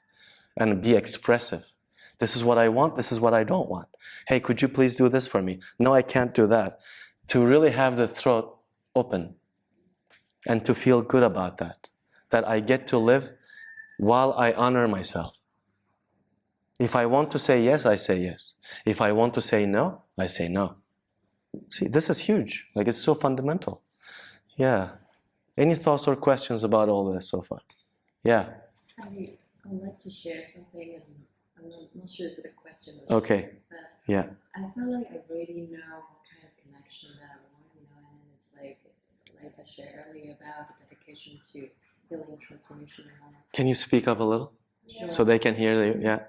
and be expressive. This is what I want, this is what I don't want. Hey, could you please do this for me? No, I can't do that. To really have the throat open and to feel good about that I get to live while I honor myself. If I want to say yes, I say yes. If I want to say no, I say no. See, this is huge. Like, it's so fundamental. Yeah. Any thoughts or questions about all this so far? Yeah. I would like to share something, and I'm not sure is it a question or Okay. but Yeah. I feel like I already know what kind of connection that I want, and it's like I shared earlier about the dedication to healing, transformation, and all. Can you speak up a little Sure. so they can hear you? Yeah.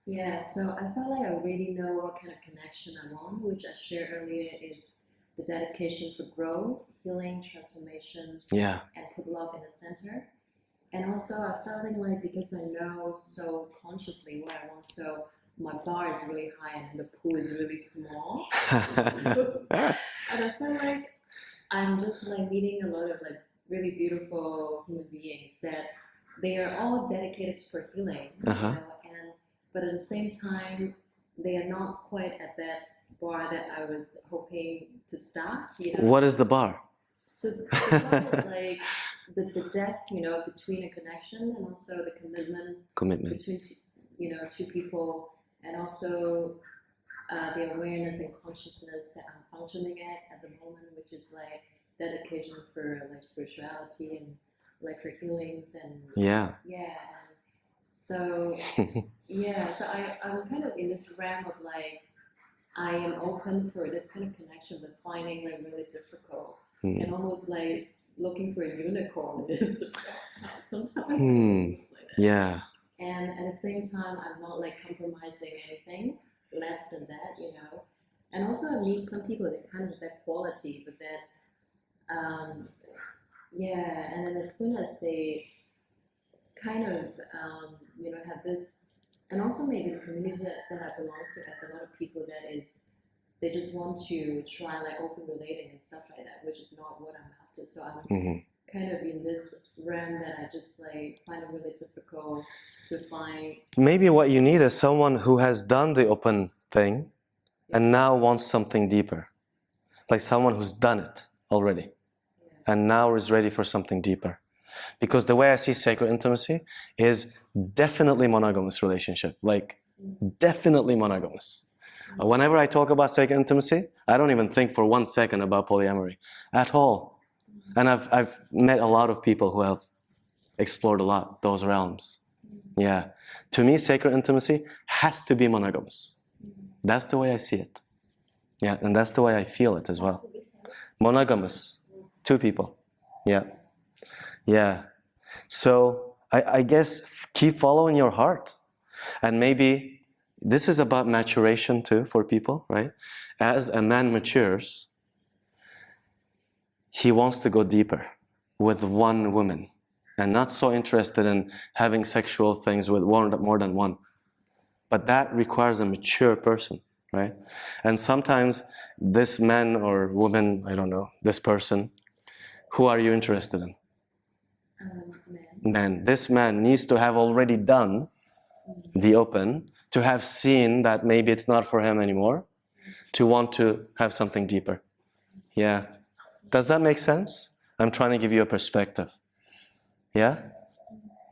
Yeah, so I felt like I already know what kind of connection I want, which I shared earlier is the dedication for growth, healing, transformation, Yeah. and put love in the center. And also I felt like because I know so consciously what I want, so my bar is really high and the pool is really small. And I feel like I'm just like meeting a lot of like really beautiful human beings that they are all dedicated for healing, Uh-huh. but at the same time, they are not quite at that bar that I was hoping to start. What is the bar? So the bar is like the depth, between a connection and also the Commitment. between two people, and also the awareness and consciousness that I'm functioning at the moment, which is like dedication for like spirituality and like for healings and Yeah. and so I'm kind of in this realm of like I am open for this kind of connection, but finding like really difficult and almost like looking for a unicorn is sometimes. It's like that. Yeah. And at the same time, I'm not like compromising anything less than that, And also I meet some people that kind of have that quality, but then and then as soon as they kind of have this, and also maybe the community that I belong to has a lot of people that is they just want to try like open relating and stuff like that, which is not what I'm after. So I'm kind of in this realm that I just like find it really difficult to find. Maybe what you need is someone who has done the open thing and now wants something deeper. Like someone who's done it already and now is ready for something deeper. Because the way I see sacred intimacy is definitely monogamous relationship, like definitely monogamous. Whenever I talk about sacred intimacy, I don't even think for 1 second about polyamory at all. And I've met a lot of people who have explored a lot those realms. Yeah. To me, sacred intimacy has to be monogamous. That's the way I see it. Yeah, and that's the way I feel it as well. Monogamous. 2 people. Yeah. Yeah. So I guess keep following your heart. And maybe this is about maturation too for people, right? As a man matures, he wants to go deeper with one woman and not so interested in having sexual things with more than one. But that requires a mature person, right? And sometimes this man or woman, I don't know, this person, who are you interested in? Man. This man needs to have already done the open, to have seen that maybe it's not for him anymore, to want to have something deeper. Yeah. Does that make sense? I'm trying to give you a perspective. Yeah?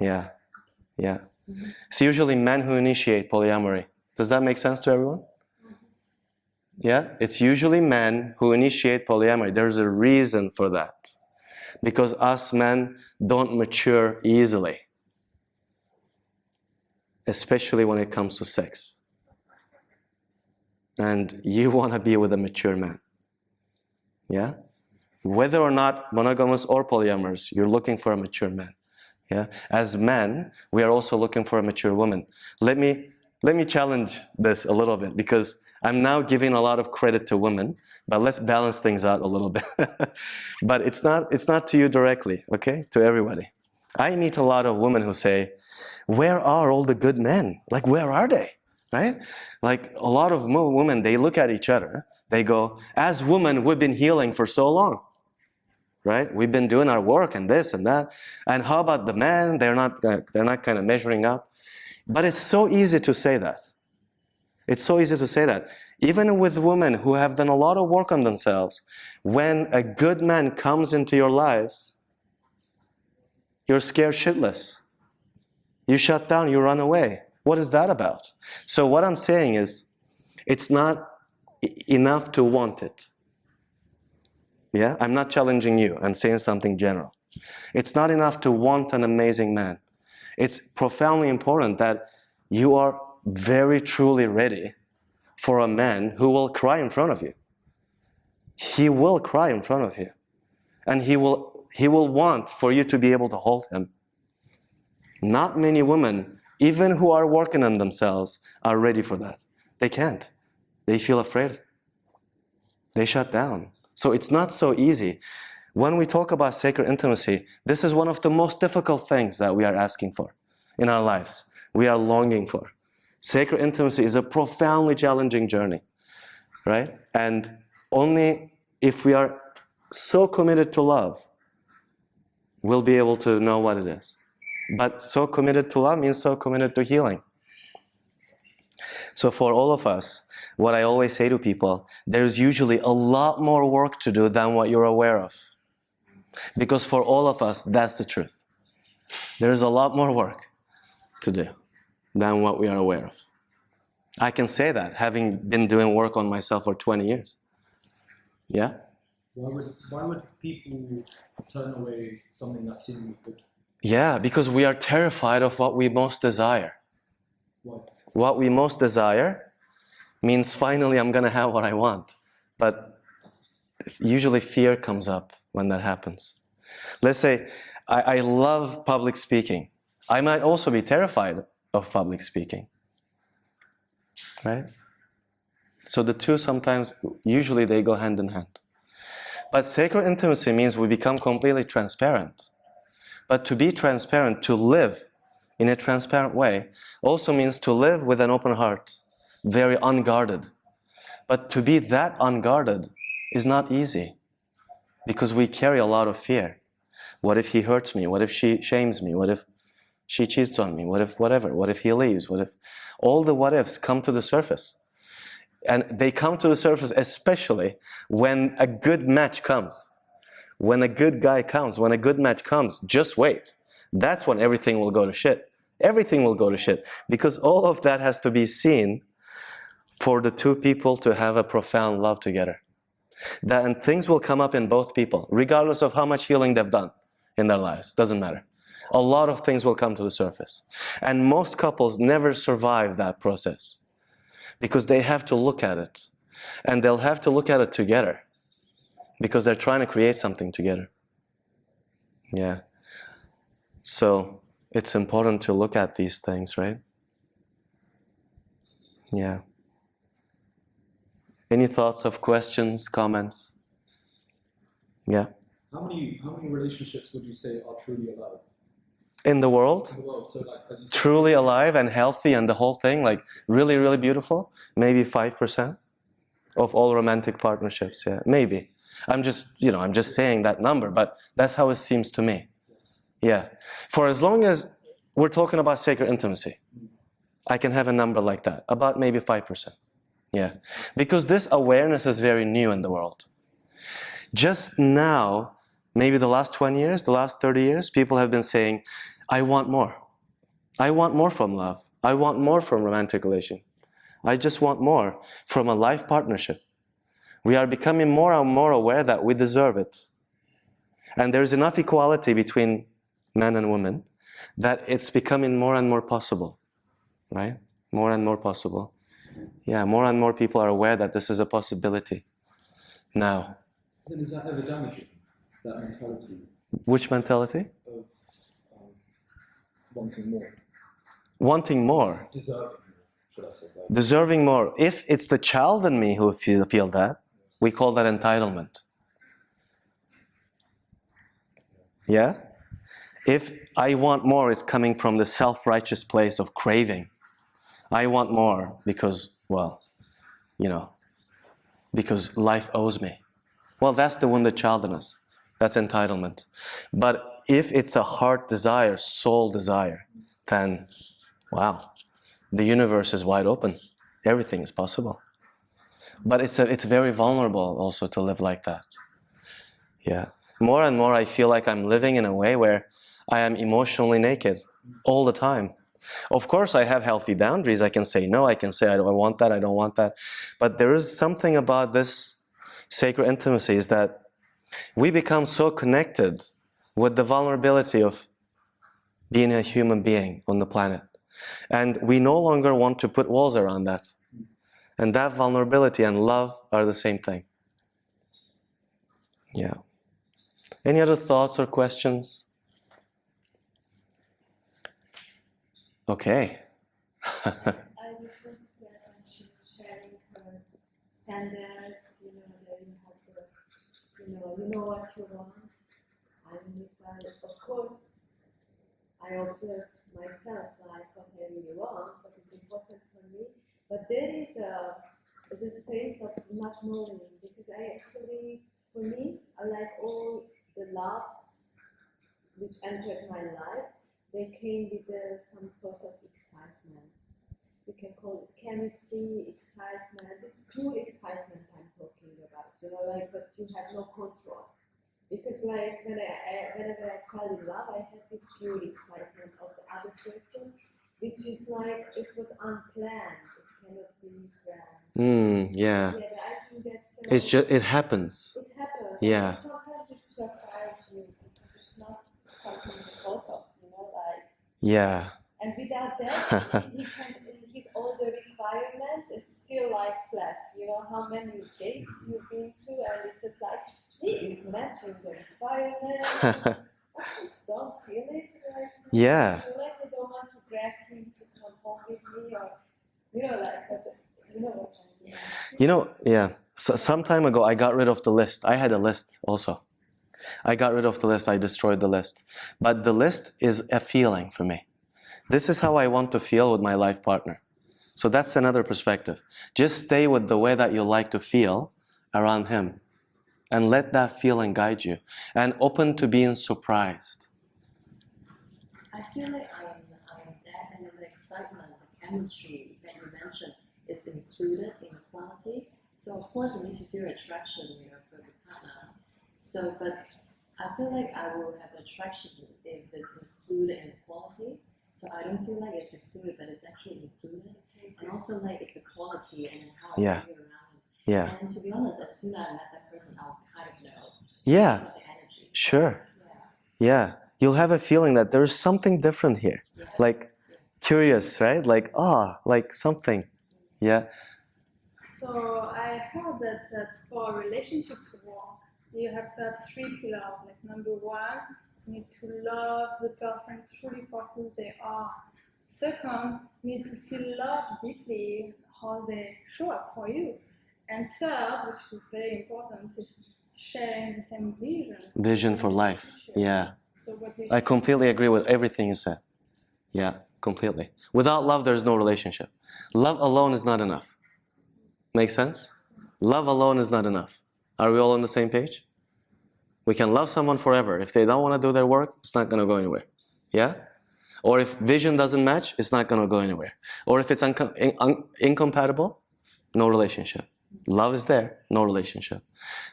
Yeah. Yeah. It's usually men who initiate polyamory. Does that make sense to everyone? Yeah? It's usually men who initiate polyamory. There's a reason for that. Because us men don't mature easily. Especially when it comes to sex. And you want to be with a mature man. Yeah? Whether or not monogamous or polyamorous, you're looking for a mature man. Yeah? As men, we are also looking for a mature woman. Let me challenge this a little bit, because I'm now giving a lot of credit to women, but let's balance things out a little bit. But it's not to you directly, okay? To everybody. I meet a lot of women who say, where are all the good men? Like, where are they? Right? Like, a lot of women, they look at each other, they go, as women, we've been healing for so long. Right? We've been doing our work and this and that. And how about the men? They're not kind of measuring up. But it's so easy to say that. It's so easy to say that. Even with women who have done a lot of work on themselves, when a good man comes into your lives, you're scared shitless. You shut down, you run away. What is that about? So what I'm saying is, it's not enough to want it. Yeah? I'm not challenging you. I'm saying something general. It's not enough to want an amazing man. It's profoundly important that you are very truly ready for a man who will cry in front of you. He will cry in front of you. And he will want for you to be able to hold him. Not many women, even who are working on themselves, are ready for that. They can't. They feel afraid. They shut down. So it's not so easy. When we talk about sacred intimacy, this is one of the most difficult things that we are asking for in our lives. We are longing for. Sacred intimacy is a profoundly challenging journey, right? And only if we are so committed to love, we'll be able to know what it is. But so committed to love means so committed to healing. So for all of us, what I always say to people, there's usually a lot more work to do than what you're aware of. Because for all of us, that's the truth. There's a lot more work to do than what we are aware of. I can say that, having been doing work on myself for 20 years. Yeah? Why would people turn away something that's seemingly good? Yeah, because we are terrified of what we most desire. Why? What we most desire means finally I'm going to have what I want. But usually fear comes up when that happens. Let's say I love public speaking. I might also be terrified of public speaking. Right? So the two sometimes, usually they go hand in hand. But sacred intimacy means we become completely transparent. But to be transparent, to live in a transparent way, also means to live with an open heart, very unguarded. But to be that unguarded is not easy, because we carry a lot of fear. What if he hurts me? What if she shames me? What if she cheats on me? What if whatever? What if he leaves? What if? All the what ifs come to the surface. And they come to the surface especially when a good match comes. When a good guy comes, when a good match comes, just wait. That's when everything will go to shit. Everything will go to shit. Because all of that has to be seen for the two people to have a profound love together. And things will come up in both people, regardless of how much healing they've done in their lives. Doesn't matter. A lot of things will come to the surface. And most couples never survive that process because they have to look at it. And they'll have to look at it together because they're trying to create something together. Yeah. So it's important to look at these things, right? Yeah. Any thoughts of questions, comments? Yeah. How many relationships would you say are truly alive In the world, in the world? So like as you said, truly alive and healthy and the whole thing, like really, really beautiful, maybe 5% of all romantic partnerships. Yeah, maybe. I'm just saying that number, but that's how it seems to me. Yeah. For as long as we're talking about sacred intimacy, I can have a number like that, about maybe 5%. Yeah. Because this awareness is very new in the world. Just now, maybe the last 20 years, the last 30 years, people have been saying, I want more. I want more from love. I want more from romantic relation. I just want more from a life partnership. We are becoming more and more aware that we deserve it. And there's enough equality between men and women that it's becoming more and more possible, right? More and more possible. Yeah, more and more people are aware that this is a possibility now. then is that ever damaging, that mentality Which mentality? of wanting more? Wanting more. Deserving more, should I say that? Deserving more. If it's the child in me who feel that, we call that entitlement. Yeah? If I want more is coming from the self-righteous place of craving. I want more because, well, because life owes me. Well, that's the wounded child in us. That's entitlement. But if it's a heart desire, soul desire, then, wow, the universe is wide open. Everything is possible. But it's very vulnerable also to live like that. Yeah. More and more I feel like I'm living in a way where I am emotionally naked all the time. Of course, I have healthy boundaries. I can say no, I can say I don't want that, I don't want that. But there is something about this sacred intimacy is that we become so connected with the vulnerability of being a human being on the planet. And we no longer want to put walls around that. And that vulnerability and love are the same thing. Yeah. Any other thoughts or questions? Okay. I just wanted to add when she was sharing her standards, that you have the, you know what you want. And if of course, I observe myself, like what I really want, what is important for me. But there is the space of not knowing, because I actually, for me, I like all the loves which entered my life. They came with some sort of excitement. You can call it chemistry, excitement. This pure excitement I'm talking about, but you have no control. Because like whenever I fell in love, I had this pure excitement of the other person, which is like, it was unplanned. It cannot be planned. Yeah. Yeah, I think that's... It happens. It happens. Yeah. And sometimes it surprises you, because it's not something you thought of, Yeah. And without that, he can hit all the requirements. It's still like flat. How many dates you've been to, and it was like, he is matching the requirements. I just don't feel it. Yeah. I don't want to grab him to come home with me, or but you know what I mean. Yeah. So, some time ago, I got rid of the list. I had a list also. I got rid of the list. I destroyed the list. But the list is a feeling for me. This is how I want to feel with my life partner. So that's another perspective. Just stay with the way that you like to feel around him. And let that feeling guide you. And open to being surprised. I feel like I am that, and the excitement, the chemistry that you mentioned is included in equality. So of course you need to feel attraction, for the partner. So, but I feel like I will have attraction if it's included in equality. So I don't feel like it's excluded, but it's actually included. And also like it's the quality and how I Yeah. feel around it. Yeah. And to be honest, as soon as I met that person, I'll kind of know. Yeah. Because of the energy. Sure. Yeah. Yeah. You'll have a feeling that there's something different here. Yeah. Like curious, right? Like, like something. Yeah. So I heard that for a relationship to work, you have to have 3 pillars. Like number 1, you need to love the person truly for who they are. Second, need to feel love deeply how they show up for you. And third, which is very important, is sharing the same vision. Vision for life. Yeah. So what do you I completely agree with everything you said. Yeah, completely. Without love, there's no relationship. Love alone is not enough. Make sense? Love alone is not enough. Are we all on the same page? We can love someone forever. If they don't want to do their work, it's not going to go anywhere. Yeah? Or if vision doesn't match, it's not going to go anywhere. Or if it's incompatible, no relationship. Love is there, no relationship.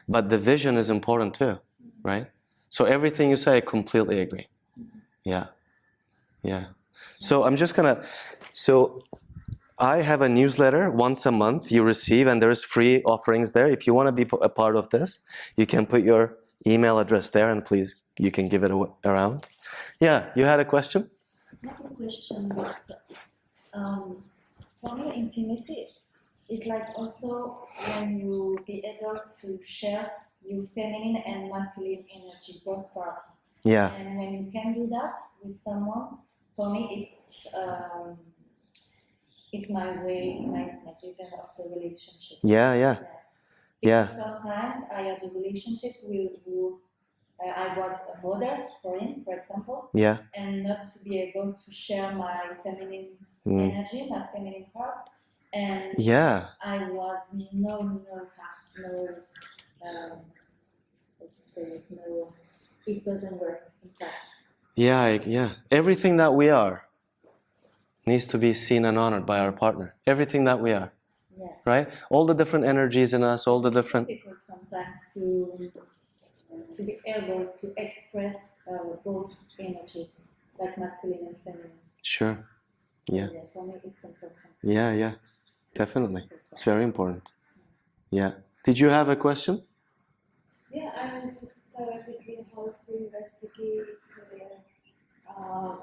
But the vision is important too, right? So everything you say, I completely agree. Yeah. Yeah. So I'm just gonna, so I have a newsletter once a month you receive, and there's free offerings there. If you want to be a part of this, you can put your email address there, and please, you can give it around. Yeah, you had a question? Not a question, but for me, intimacy is like also when you be able to share your feminine and masculine energy, both parts. Yeah. And when you can do that with someone, for me, it's my way, my vision of the relationship. Yeah, yeah. Because Yeah. sometimes I had a relationship with who I was a mother for him, for example, Yeah. and not to be able to share my feminine Mm. energy, my feminine part, and Yeah. I was no, what to say, no, it doesn't work, in fact. Yeah, yeah. Everything that we are needs to be seen and honored by our partner. Everything that we are, Yeah. right? All the different energies in us, all the different... It's difficult sometimes to be able to express both energies, like masculine and feminine. Sure. So, Yeah. for me, it's important. Yeah, yeah. Definitely. It's very important. Yeah. Did you have a question? Yeah, I was just thinking how to investigate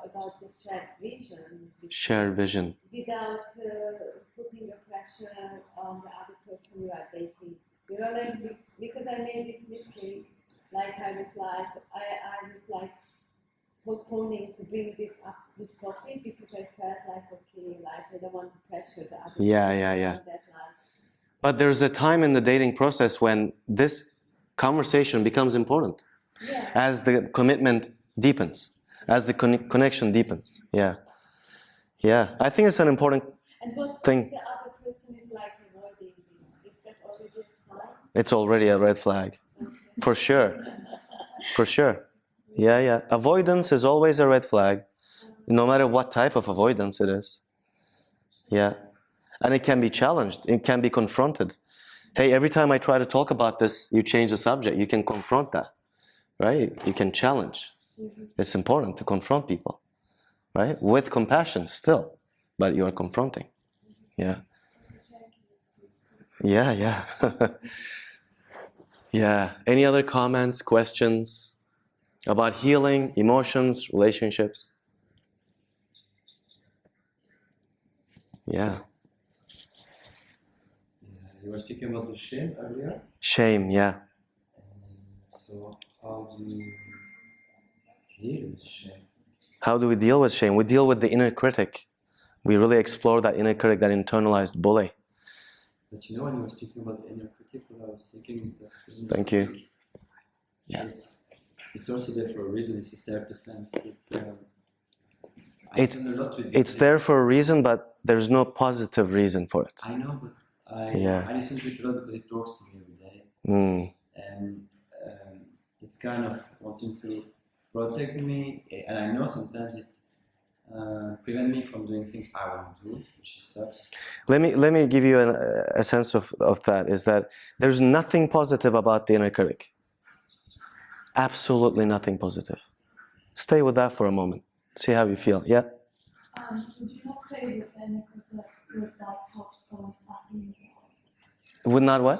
about the shared vision Shared vision. without putting the pressure on the other person you are dating. You know, like because I made this mistake, like I was like postponing to bring this topic because I felt like okay, like I don't want to pressure the other Yeah, person yeah, yeah. on that like. But there's a time in the dating process when this conversation becomes important Yeah. as the commitment deepens, as the connection deepens. Yeah. Yeah. I think it's an important And what thing. if the other person is like avoiding this? Is that already a sign? It's already a red flag. Okay. For sure. For sure. Yeah, yeah. Avoidance is always a red flag, no matter what type of avoidance it is. Yeah. And it can be challenged. It can be confronted. Hey, every time I try to talk about this, you change the subject. You can confront that, right? You can challenge. It's important to confront people, right? With compassion still, but you are confronting. Yeah. Yeah, yeah. Yeah. Any other comments, questions about healing, emotions, relationships? Yeah. You were speaking about the shame earlier. Shame, yeah. So how do you deal with shame? How do we deal with shame? We deal with the inner critic. We really explore that inner critic, that internalized bully. But you know, when you were speaking about the inner critic, what I was thinking is that the inner Thank you. critic Yeah. it's also there for a reason. It's a self-defense. I It's- spend a lot with It's there for a reason, but there's no positive reason for it. I know, but Yeah. I listen to it a lot because it talks to me every day, Mm. and it's kind of wanting to protect me. And I know sometimes it's prevent me from doing things I want to do, which sucks. Let me give you a sense of that, is that there's nothing positive about the inner critic. Absolutely nothing positive. Stay with that for a moment. See how you feel. Yeah? Would you not say that then would like help someone to better themselves? Would not what?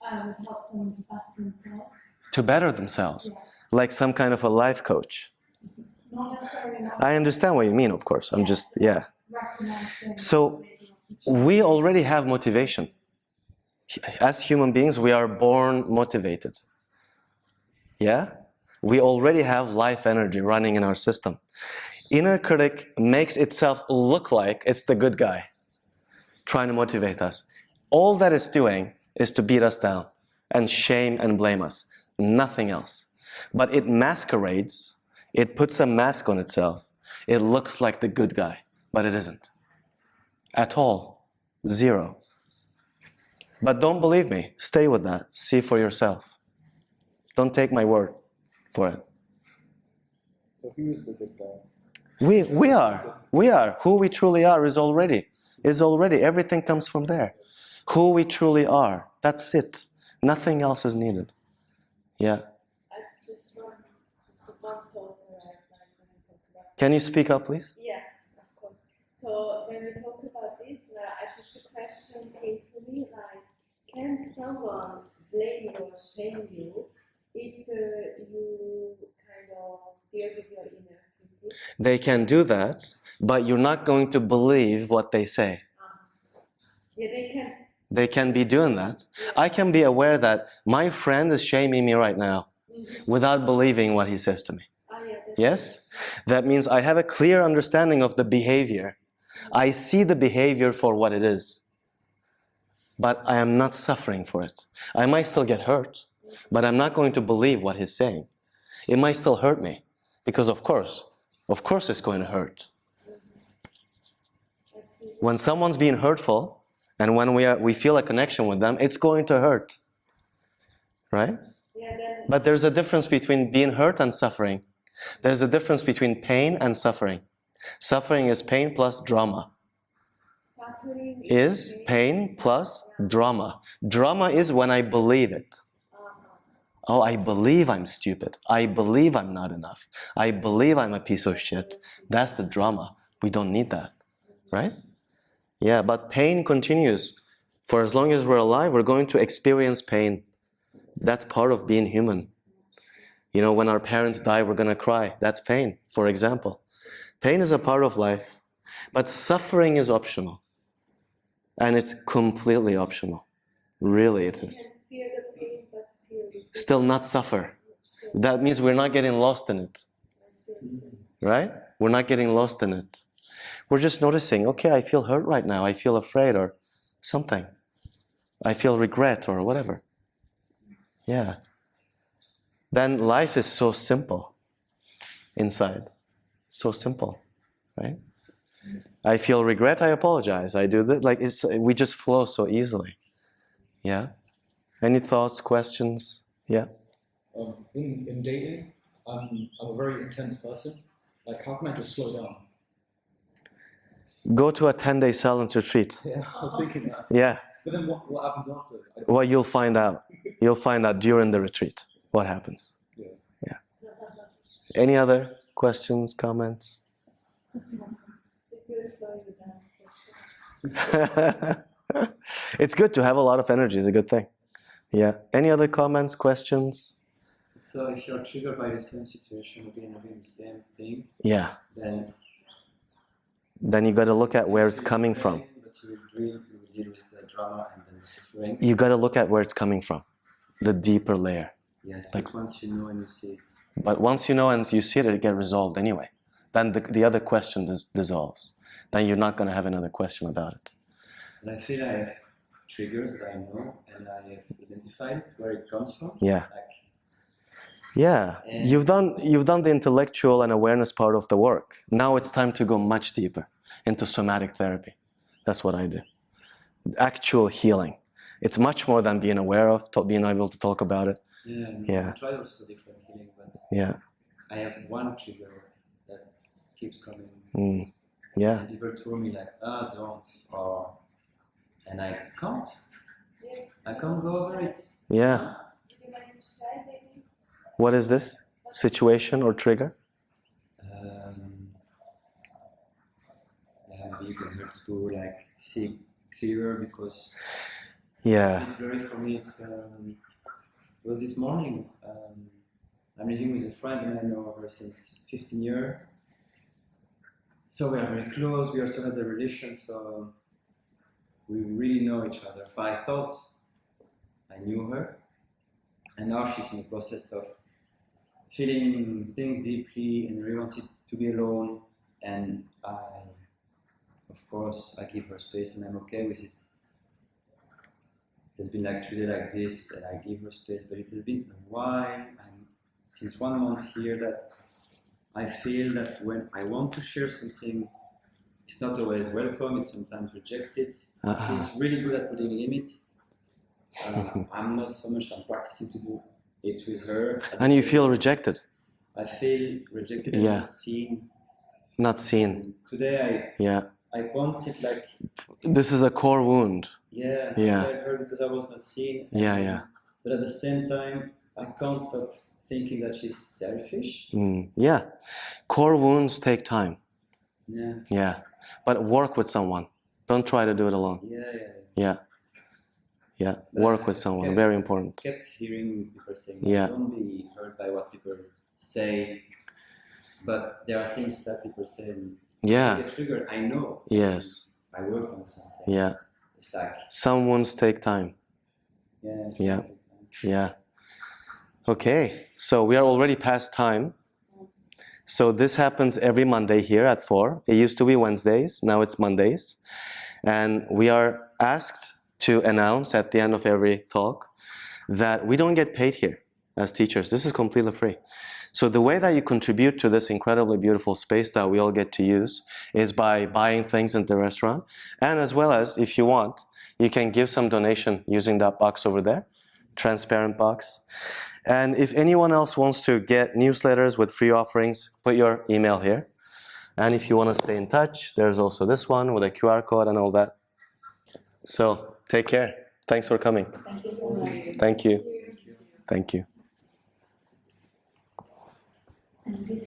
Would help someone to better themselves? To better themselves. Yeah. Like some kind of a life coach. Not necessarily not I understand what you mean, of course. I'm just, yeah. recognizing. So, we already have motivation. As human beings, we are born motivated. Yeah? We already have life energy running in our system. Inner critic makes itself look like it's the good guy, trying to motivate us. All that it's doing is to beat us down and shame and blame us, nothing else. But it masquerades, it puts a mask on itself. It looks like the good guy, but it isn't. At all. Zero. But don't believe me. Stay with that. See for yourself. Don't take my word for it. So who is the good guy? We are. Who we truly are is already. Everything comes from there. Who we truly are. That's it. Nothing else is needed. Yeah. I just one thought that I like when we talk about. Can you speak up, please? Yes, of course. So when we talk about this, just a question came to me like, can someone blame you or shame you if you kind of deal with your inner critic? They can do that, but you're not going to believe what they say. Yeah, they can. They can be doing that. I can be aware that my friend is shaming me right now without believing what he says to me. Yeah, Yes? That means I have a clear understanding of the behavior. I see the behavior for what it is. But I am not suffering for it. I might still get hurt, but I'm not going to believe what he's saying. It might still hurt me, because of course it's going to hurt. I see. When someone's being hurtful, and when we feel a connection with them, it's going to hurt. Right? Yeah, then But there's a difference between being hurt and suffering. There's a difference between pain and suffering. Suffering is pain plus drama. suffering Is pain plus drama. Drama is when I believe it. Oh, I believe I'm stupid. I believe I'm not enough. I believe I'm a piece of shit. That's the drama. We don't need that. Right? Yeah, but pain continues. For as long as we're alive, we're going to experience pain. That's part of being human. You know, when our parents die, we're going to cry. That's pain, for example. Pain is a part of life. But suffering is optional. And it's completely optional. Really, it is. can feel the pain, but Still not suffer. That means we're not getting lost in it. Right? We're not getting lost in it. We're just noticing, okay, I feel hurt right now. I feel afraid or something. I feel regret or whatever. Yeah. Then life is so simple inside. So simple, right? I feel regret, I apologize. I do that. Like we just flow so easily. Yeah. Any thoughts, questions? Yeah. In dating, I'm a very intense person. Like, how can I just slow down? Go to a 10-day silent retreat. Yeah, I was thinking that. Yeah. But then what happens after? Well, you'll find out. You'll find out during the retreat what happens. Yeah. Yeah. Any other questions, comments? it will slow you down. It's good to have a lot of energy. It's a good thing. Yeah. Any other comments, questions? So if you're triggered by the same situation again and doing the same thing, Yeah. then You got to look at where it's coming from. But you will deal with the drama and then the suffering. You got to look at where it's coming from, the deeper layer. Yes, Like- but once you know and you see it, But once you know and you see it, it gets resolved anyway. Then the other question dissolves. Then you're not going to have another question about it. and I feel I have triggers that I know and I have identified where it comes from. Yeah. Like, Yeah. And- You've done the intellectual and awareness part of the work. Now it's time to go much deeper into somatic therapy. That's what I do. Actual healing. It's much more than being aware of, being able to talk about it. Yeah. I tried also different healing, but Yeah. I have one trigger that keeps coming. Mm. Yeah. And people told me like, don't, or, and I can't. I can't go over it. Yeah. Do you mind to share maybe? What is this? Situation or trigger? Yeah, maybe you can help to like see clearer because Yeah. it's blurry for me. It was this morning. I'm living with a friend and I know her since 15 years. So we are very close. We also had a relation, so we really know each other. But I thought I knew her, and now she's in the process of feeling things deeply and really wanted to be alone. and of course, I give her space, and I'm okay with it. There's been like 3 days like this, and I give her space, but it has been a while, since 1 month here, that I feel that when I want to share something, it's not always welcome, it's sometimes rejected. She's really good at putting limits. I'm not so much, I'm practicing to do it with her. And you feel rejected, I feel rejected and Yeah. not seen. not seen. Today Yeah. I wanted like, This is a core wound. yeah, Yeah. I felt hurt because I was not seen. Yeah, yeah. But at the same time, I can't stop thinking that she's selfish. Yeah. Core wounds take time. Yeah, Yeah. But work with someone. Don't try to do it alone. yeah. Yeah. Yeah. Work with someone. Very important. I kept hearing people saying, Yeah. don't be hurt by what people say. But there are things that people say, and Yeah. I get triggered. I know. Yes. I worked on something. Yeah. It's like, Some wounds take time. yeah. It's Yeah. like, Yeah. Okay. So we are already past time. So this happens every Monday here at 4. It used to be Wednesdays. Now it's Mondays. And we are asked to announce at the end of every talk that we don't get paid here as teachers. This is completely free. So the way that you contribute to this incredibly beautiful space that we all get to use is by buying things in the restaurant. And as well as, if you want, you can give some donation using that box over there, transparent box. And if anyone else wants to get newsletters with free offerings, put your email here. And if you want to stay in touch, there's also this one with a QR code and all that. So take care. Thanks for coming. Thank you so much. Thank you. Thank you. And this